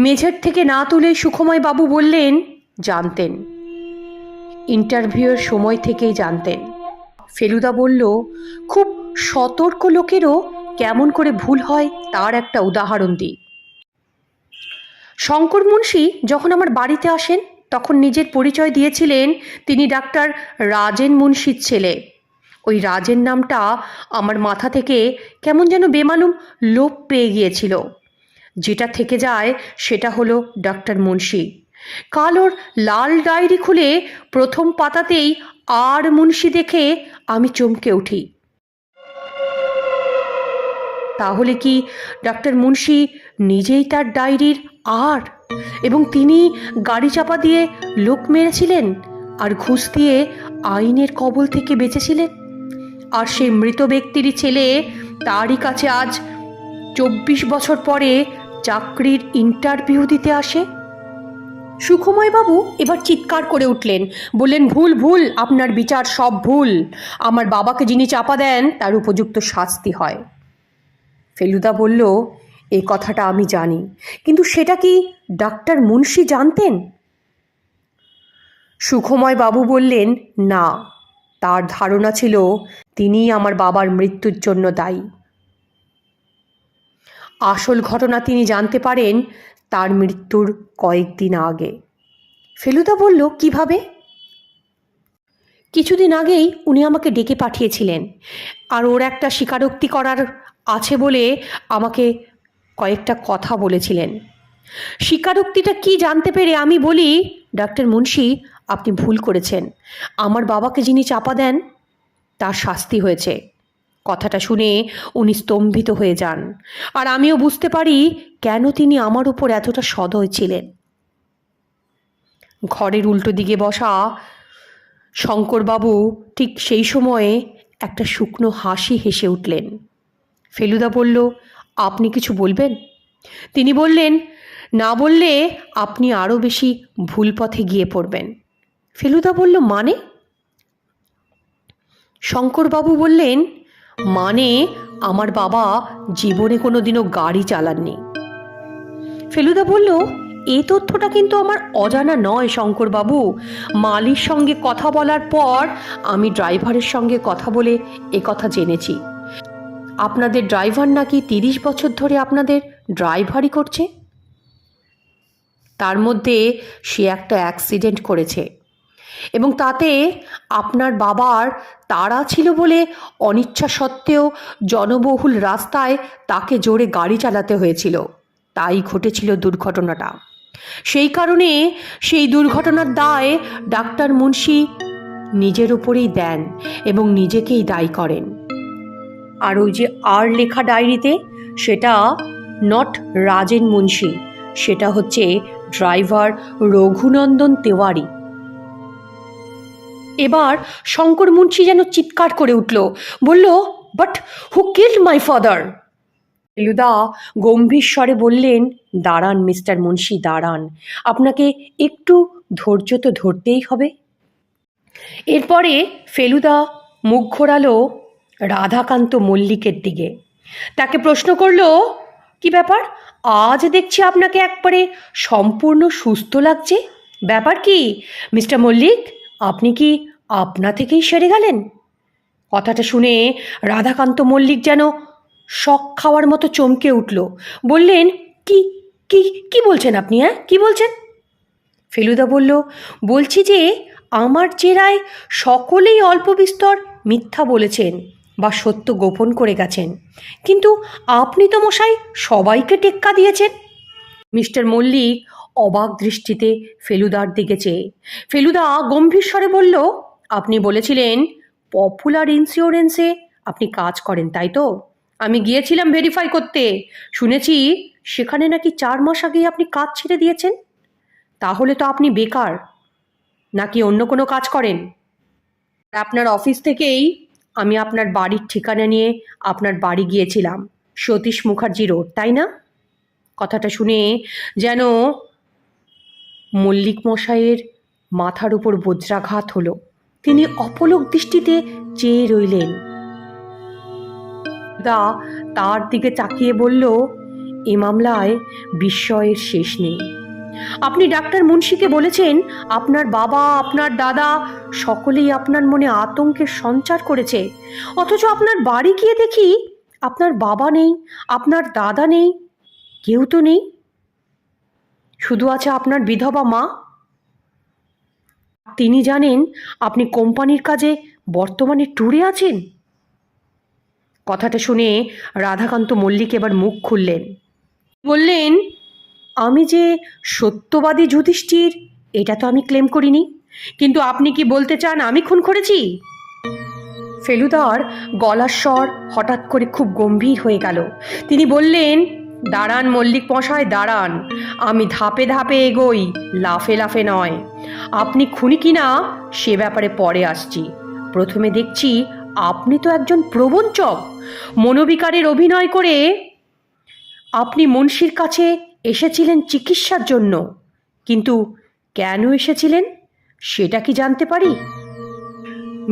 মেঝের থেকে না তুলে সুখময় বাবু বললেন, জানতেন। ইন্টারভিউয়ের সময় থেকেই জানতেন। ফেলুদা বলল, খুব সতর্ক লোকেরও কেমন করে ভুল হয় তার একটা উদাহরণ দিই। শঙ্কর মুন্সি যখন আমার বাড়িতে আসেন তখন নিজের পরিচয় দিয়েছিলেন তিনি ডাক্তার রাজেন মুন্সির ছেলে। ওই রাজেন নামটা আমার মাথা থেকে কেমন যেন বেমালুম লোপ পেয়ে গিয়েছিল। যেটা থেকে যায় সেটা হলো ডাক্তার মুন্সি। কাল ওর লাল ডায়েরি খুলে প্রথম পাতাতেই আর মুন্সি দেখে আমি চমকে উঠি। তাহলে কি ডাক্তার মুন্সি নিজেই তার ডায়েরির আর, এবং তিনি গাড়ি চাপা দিয়ে লোক মেরেছিলেন আর ঘুষ দিয়ে আইনের কবল থেকে বেঁচেছিলেন? আর সেই মৃত ব্যক্তিরই ছেলে তারই কাছে আজ 24 বছর পরে চাকরির ইন্টারভিউ দিতে আসে। সুখময় বাবু এবার চিৎকার করে উঠলেন, বললেন, ভুল ভুল, আপনার বিচার সব ভুল। আমার বাবাকে যিনি চাপা দেন তার উপযুক্ত শাস্তি হয়। ফেলুদা বলল, এই কথাটা আমি জানি, কিন্তু সেটা কি ডাক্তার মুন্সি জানতেন? সুখময় বাবু বললেন, না, তার ধারণা ছিল তিনিই আমার বাবার মৃত্যুর জন্য দায়ী। আসল ঘটনা তিনি জানতে পারেন তার মৃত্যুর কয়েকদিন আগে। ফেলুদা বলল, কিভাবে? কিছুদিন আগেই উনি আমাকে ডেকে পাঠিয়েছিলেন, আর ওর একটা স্বীকারোক্তি করার আছে বলে আমাকে কয়েকটা কথা বলেছিলেন। স্বীকারোক্তিটা কি জানতে পেরে আমি বলি, ডাক্তার মুন্সি, আপনি ভুল করেছেন। আমার বাবাকে যিনি চাপা দেন তার শাস্তি হয়েছে। কথাটা শুনে উনি স্তম্ভিত হয়ে যান, আর আমিও বুঝতে পারি কেন তিনি আমার উপর এতটা সদয় ছিলেন। ঘরের উল্টো দিকে বসা শঙ্করবাবু ঠিক সেই সময়ে একটা শুকনো হাসি হেসে উঠলেন। ফেলুদা বলল, আপনি কিছু বলবেন? তিনি বললেন, না বললে আপনি আরও বেশি ভুল পথে গিয়ে পড়বেন। ফেলুদা বলল, মানে? শঙ্করবাবু বললেন, মানে আমার বাবা জীবনে কোনো দিনও গাড়ি চালাননি। ফেলুদা বলল, এই তথ্যটা কিন্তু আমার অজানা নয় শঙ্করবাবু। মালির সঙ্গে কথা বলার পর আমি ড্রাইভারের সঙ্গে কথা বলে কথা জেনেছি। আপনাদের ড্রাইভার নাকি 30 বছর ধরে আপনাদের ড্রাইভারই করছে। তার মধ্যে সে একটা অ্যাক্সিডেন্ট করেছে এবং তাতে আপনার বাবার তাড়া ছিল বলে অনিচ্ছা সত্ত্বেও জনবহুল রাস্তায় তাকে জোরে গাড়ি চালাতে হয়েছিল, তাই ঘটেছিল দুর্ঘটনাটা। সেই কারণে সেই দুর্ঘটনার দায় ডাক্তার মুন্সি নিজের উপরেই দেন এবং নিজেকেই দায়ী করেন। আর ওই যে আর লেখা ডায়েরিতে, সেটা নট রাজেন মুন্সি, সেটা হচ্ছে ড্রাইভার রঘুনন্দন তেওয়ারি। এবার শঙ্কর মুন্সি যেন চিৎকার করে উঠল, বলল, but who killed my father? Feluda গম্ভীর স্বরে বললেন, দাঁড়ান মিস্টার মুন্সি, দাঁড়ান, আপনাকে একটু ধৈর্য তো ধরতেই হবে। এরপরে ফেলুদা মুখ ঘোরালো রাধাকান্ত মল্লিকের দিকে, তাকে প্রশ্ন করল, কি ব্যাপার, আজ দেখছি আপনাকে একবারে সম্পূর্ণ সুস্থ লাগছে, ব্যাপার কি মিস্টার মল্লিক, আপনি কি আপনা থেকেই সেরে গেলেন? কথাটা শুনে রাধাকান্ত মল্লিক যেন শক খাওয়ার মতো চমকে উঠল, বললেন, কি কি কি বলছেন আপনি, হ্যাঁ কি বলছেন? ফেলুদা বলল, বলছি যে আমার জেরায় সকলেই অল্প বিস্তর মিথ্যা বলেছেন বা সত্য গোপন করে গেছেন, কিন্তু আপনি তো মশাই সবাইকে টেক্কা দিয়েছেন। মিস্টার মল্লিক অবাক দৃষ্টিতে ফেলুদার দিকে চেয়ে ফেলুদা গম্ভীর স্বরে বলল, আপনি বলেছিলেন পপুলার ইন্স্যুরেন্সে আপনি কাজ করেন, তাই তো? আমি গিয়েছিলাম ভেরিফাই করতে, শুনেছি সেখানে নাকি 4 মাস আগেই আপনি কাজ ছেড়ে দিয়েছেন। তাহলে তো আপনি বেকার, নাকি অন্য কোনো কাজ করেন? আপনার অফিস থেকেই আমি আপনার বাড়ির ঠিকানা নিয়ে আপনার বাড়ি গিয়েছিলাম, সতীশ মুখার্জি রোড, তাই না? কথাটা শুনে যেন মল্লিক মশাইয়ের মাথার উপর বজ্রাঘাত হলো। তিনি অপলক দৃষ্টিতে চেয়ে রইলেন। দা তার দিকে তাকিয়ে বলল, এ মামলায় বিস্ময়ের শেষ নেই। আপনি ডাক্তার মুন্সিকে বলেছেন আপনার বাবা, আপনার দাদা সকলেই আপনার মনে আতঙ্কের সঞ্চার করেছে, অথচ আপনার বাড়ি গিয়ে দেখি আপনার বাবা নেই, আপনার দাদা নেই, কেউ তো নেই, শুধু আছে আপনার বিধবা মা। তিনি জানেন আপনি কোম্পানির কাজে বর্তমানে ট্যুরে আছেন। কথাটা শুনে রাধাকান্ত মল্লিক এবার মুখ খুললেন, বললেন, আমি যে সত্যবাদী যুধিষ্ঠির এটা তো আমি ক্লেম করিনি, কিন্তু আপনি কি বলতে চান আমি খুন করেছি? ফেলুদার গলার স্বর হঠাৎ করে খুব গম্ভীর হয়ে গেল। তিনি বললেন, দাঁড়ান মল্লিক মশাই, দাঁড়ান, আমি ধাপে ধাপে এগোই, লাফে লাফে নয়। আপনি খুনি কিনা সে ব্যাপারে পরে আসছি, প্রথমে দেখছি আপনি তো একজন প্রবঞ্চক। মনোবিকারের অভিনয় করে আপনি মুন্সির কাছে এসেছিলেন চিকিৎসার জন্য, কিন্তু কেন এসেছিলেন সেটা কি জানতে পারি?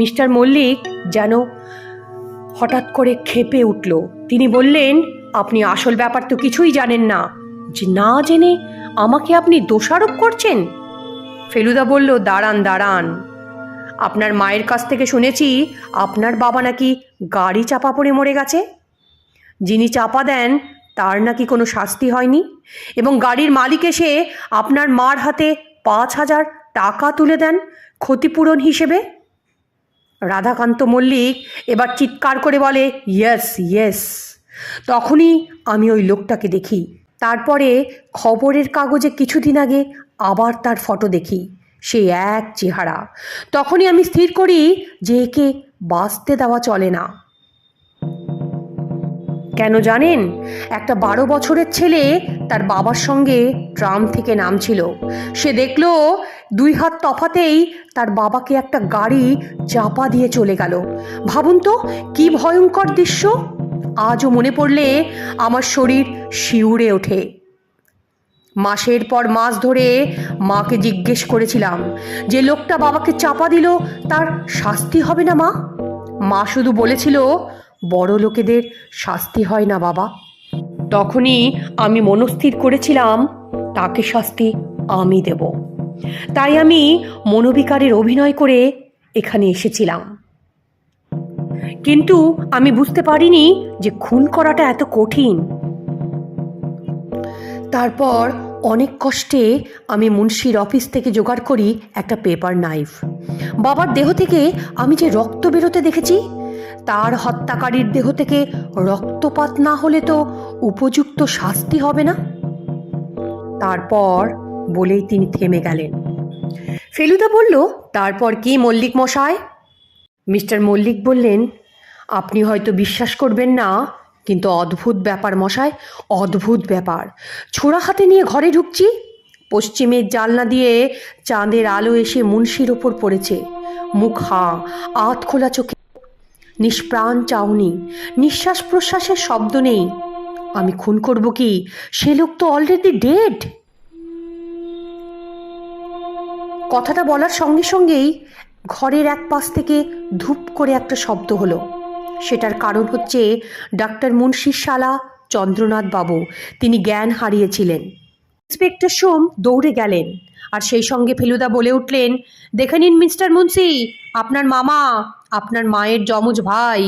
মিস্টার মল্লিক যেন হঠাৎ করে ক্ষেপে উঠল। তিনি বললেন, আপনি আসল ব্যাপার তো কিছুই জানেন না, যে না জেনে আমাকে আপনি দোষারোপ করছেন। ফেলুদা বলল, দাঁড়ান দাঁড়ান, আপনার মায়ের কাছ থেকে শুনেছি আপনার বাবা নাকি গাড়ি চাপা পড়ে মরে গেছে, যিনি চাপা দেন তার নাকি কোনো শাস্তি হয়নি, এবং গাড়ির মালিক এসে আপনার মার হাতে 5,000 টাকা তুলে দেন ক্ষতিপূরণ হিসেবে। রাধাকান্ত মল্লিক এবার চিৎকার করে বলে, ইয়েস ইয়েস। তখনই আমি ওই লোকটাকে দেখি, তারপরে খবরের কাগজে কিছুদিন আগে আবার তার ফটো দেখি, সেই এক চেহারা। তখনই আমি স্থির করি যে একে বাঁচতে দেওয়া চলে না। কেন জানেন? একটা 12 বছরের ছেলে তার বাবার সঙ্গে ট্রাম থেকে নামছিল, সে দেখলো 2 হাত তফাতেই তার বাবাকে একটা গাড়ি চাপা দিয়ে চলে গেল। ভাবুন তো কি ভয়ঙ্কর দৃশ্য! আজও মনে পড়লে আমার শরীর শিউরে ওঠে। মাসের পর মাস ধরে মাকে জিজ্ঞেস করেছিলাম, যে লোকটা বাবাকে চাপা দিল তার শাস্তি হবে না মা? মা শুধু বলেছিল, বড় লোকেদের শাস্তি হয় না বাবা। তখনই আমি মনস্থির করেছিলাম তাকে শাস্তি আমি দেব। তাই আমি মনোবিকারের অভিনয় করে এখানে এসেছিলাম, কিন্তু আমি বুঝতে পারিনি যে খুন করাটা এত কঠিন। তারপর অনেক কষ্টে আমি মুন্সির অফিস থেকে জোগাড় করি একটা পেপার নাইফ। বাবার দেহ থেকে আমি যে রক্ত বেরোতে দেখেছি, তার হত্যাকারীর দেহ থেকে রক্তপাত না হলে তো উপযুক্ত শাস্তি হবে না। তারপর বলেই তিনি থেমে গেলেন। ফেলুদা বলল, তারপর কি মল্লিক মশাই? মিস্টার মল্লিক বললেন, আপনি হয়তো বিশ্বাস করবেন না, কিন্তু অদ্ভুত ব্যাপার মশাই, অদ্ভুত ব্যাপার। ছোড়া হাতে নিয়ে ঘরে ঢুকছি, পশ্চিমের জানলা দিয়ে চাঁদের আলো এসে মুন্সির ওপর পড়েছে। মুখ হাঁ, আধ খোলা চোখে, নিষ্প্রাণ চাউনি, নিঃশ্বাস প্রশ্বাসের শব্দ নেই। আমি খুন করব কি? সে লোক তো অলরেডি ডেড। কথাটা বলার সঙ্গে সঙ্গেই ঘরের এক পাশ থেকে ধূপ করে একটা শব্দ হলো। সেটার কারণ হচ্ছে ডাক্তার মুন্সির শালা চন্দ্রনাথ বাবু। তিনি জ্ঞান হারিয়েছিলেন। ইন্সপেক্টর সোম দৌড়ে গেলেন, আর সেই সঙ্গে ফেলুদা বলে উঠলেন, দেখে নিন মিস্টার মুন্সি, আপনার মামা, আপনার মায়ের যমজ ভাই,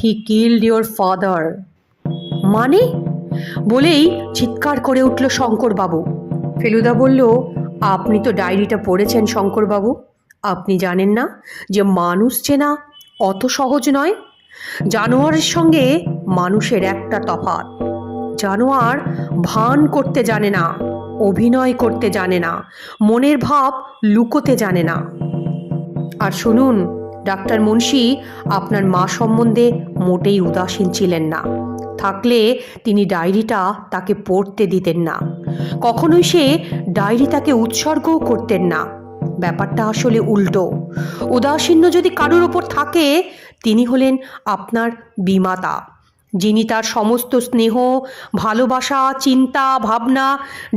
হি কিল্ড ইয়োর ফাদার। মানে? বলেই চিৎকার করে উঠল শঙ্করবাবু। ফেলুদা বলল, আপনি তো ডায়েরিটা পড়েছেন শঙ্করবাবু, আপনি জানেন না যে মানুষ চেনা অত সহজ নয়? জানোয়ারের সঙ্গে মানুষের একটা তফাৎ, জানোয়ার ভান করতে জানে না, অভিনয় করতে জানে না, মনের ভাব লুকোতে জানে না। আর শুনুন, ডাক্তার মুন্সি আপনার মা সম্বন্ধে মোটেই উদাসীন ছিলেন না। থাকলে তিনি ডায়েরিটা তাকে পড়তে দিতেন না, কখনোই সে ডায়েরি তাকে উৎসর্গও করতেন না। ব্যাপারটা আসলে উল্টো। উদাসীন্য যদি কারোর ওপর থাকে, তিনি হলেন আপনার বিমাতা, যিনি তার সমস্ত স্নেহ, ভালোবাসা, চিন্তা, ভাবনা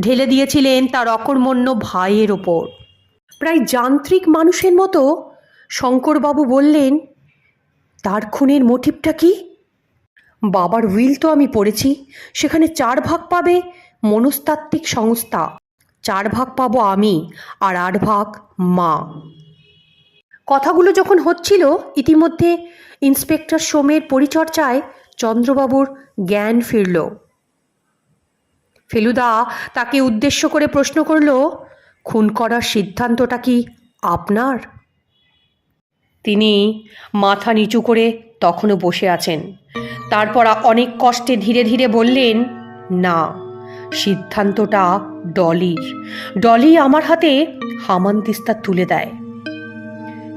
ঢেলে দিয়েছিলেন তার অকর্মণ্য ভাইয়ের ওপর। প্রায় যান্ত্রিক মানুষের মতো শঙ্করবাবু বললেন, তার খুনের মোটিভটা কি? বাবার উইল তো আমি পড়েছি, সেখানে 4 ভাগ পাবে মনস্তাত্ত্বিক সংস্থা, 4 ভাগ পাবো আমি, আর 8 ভাগ মা। কথাগুলো যখন হচ্ছিল, ইতিমধ্যে ইন্সপেক্টর সোমের পরিচর্যায় চন্দ্রবাবুর জ্ঞান ফিরল। ফেলুদা তাকে উদ্দেশ্য করে প্রশ্ন করল, খুন করার সিদ্ধান্তটা কি আপনার? তিনি মাথা নিচু করে তখনও বসে আছেন। তারপর অনেক কষ্টে ধীরে ধীরে বললেন, না, সিদ্ধান্তটা ডলির। ডলি আমার হাতে হামানদিস্তা তুলে দেয়।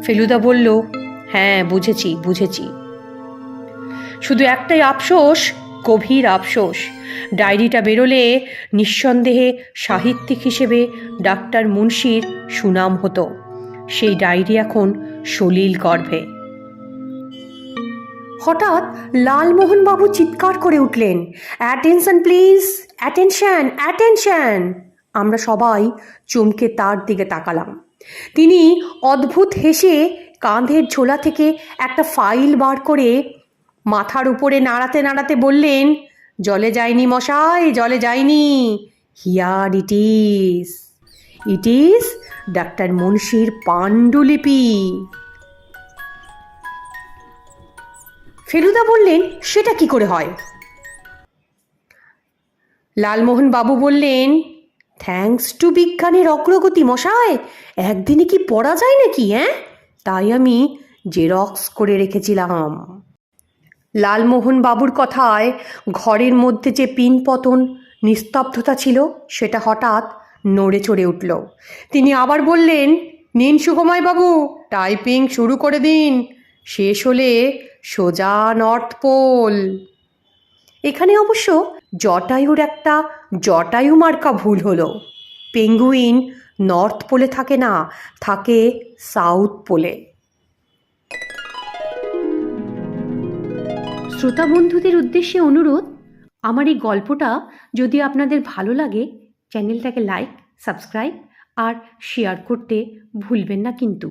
ফেলুদা বলল, হ্যাঁ বুঝেছি বুঝেছি। শুধু একটাই আফসোস, গভীর আফসোস, ডায়েরিটা বেরোলে নিঃসন্দেহে সাহিত্যিক হিসেবে ডাক্তার মুন্সির সুনাম হতো। সেই ডায়েরি এখন সলিল গর্ভে। হঠাৎ লালমোহনবাবু চিৎকার করে উঠলেন, অ্যাটেনশন প্লিজ, অ্যাটেনশন অ্যাটেনশন। আমরা সবাই চমকে তার দিকে তাকালাম। তিনি অদ্ভুত হেসে কাঁধের ঝোলা থেকে একটা ফাইল বার করে মাথার উপরে নাড়াতে নাড়াতে বললেন, জলে যায়নি মশাই, জলে যায়নি, here it is, it is doctor মুন্সির পাণ্ডুলিপি। ফেলুদা বললেন, সেটা কি করে হয়? লালমোহন বাবু বললেন, থ্যাঙ্কস টু বিজ্ঞানের অগ্রগতি মশাই, একদিনে কি পড়া যায় নাকি? তাই আমি জেরক্স করে রেখেছিলাম। লালমোহন বাবুর কথায় ঘরের মধ্যে যে পিনপতন নিস্তব্ধতা ছিল, সেটা হঠাৎ নড়ে চড়ে উঠল। তিনি আবার বললেন, নিন সুকুমার বাবু, টাইপিং শুরু করে দিন, শেষ হলে সোজা নর্থ পোল। এখানে অবশ্য জটায়ুর একটা জটায়ু মার্কা ভুল হলো। পেঙ্গুইন নর্থ পোলে থাকে না, থাকে সাউথ পোলে। শ্রোতা বন্ধুদের উদ্দেশ্যে অনুরোধ, আমার এই গল্পটা যদি আপনাদের ভালো লাগে, চ্যানেলটাকে লাইক, সাবস্ক্রাইব আর শেয়ার করতে ভুলবেন না কিন্তু।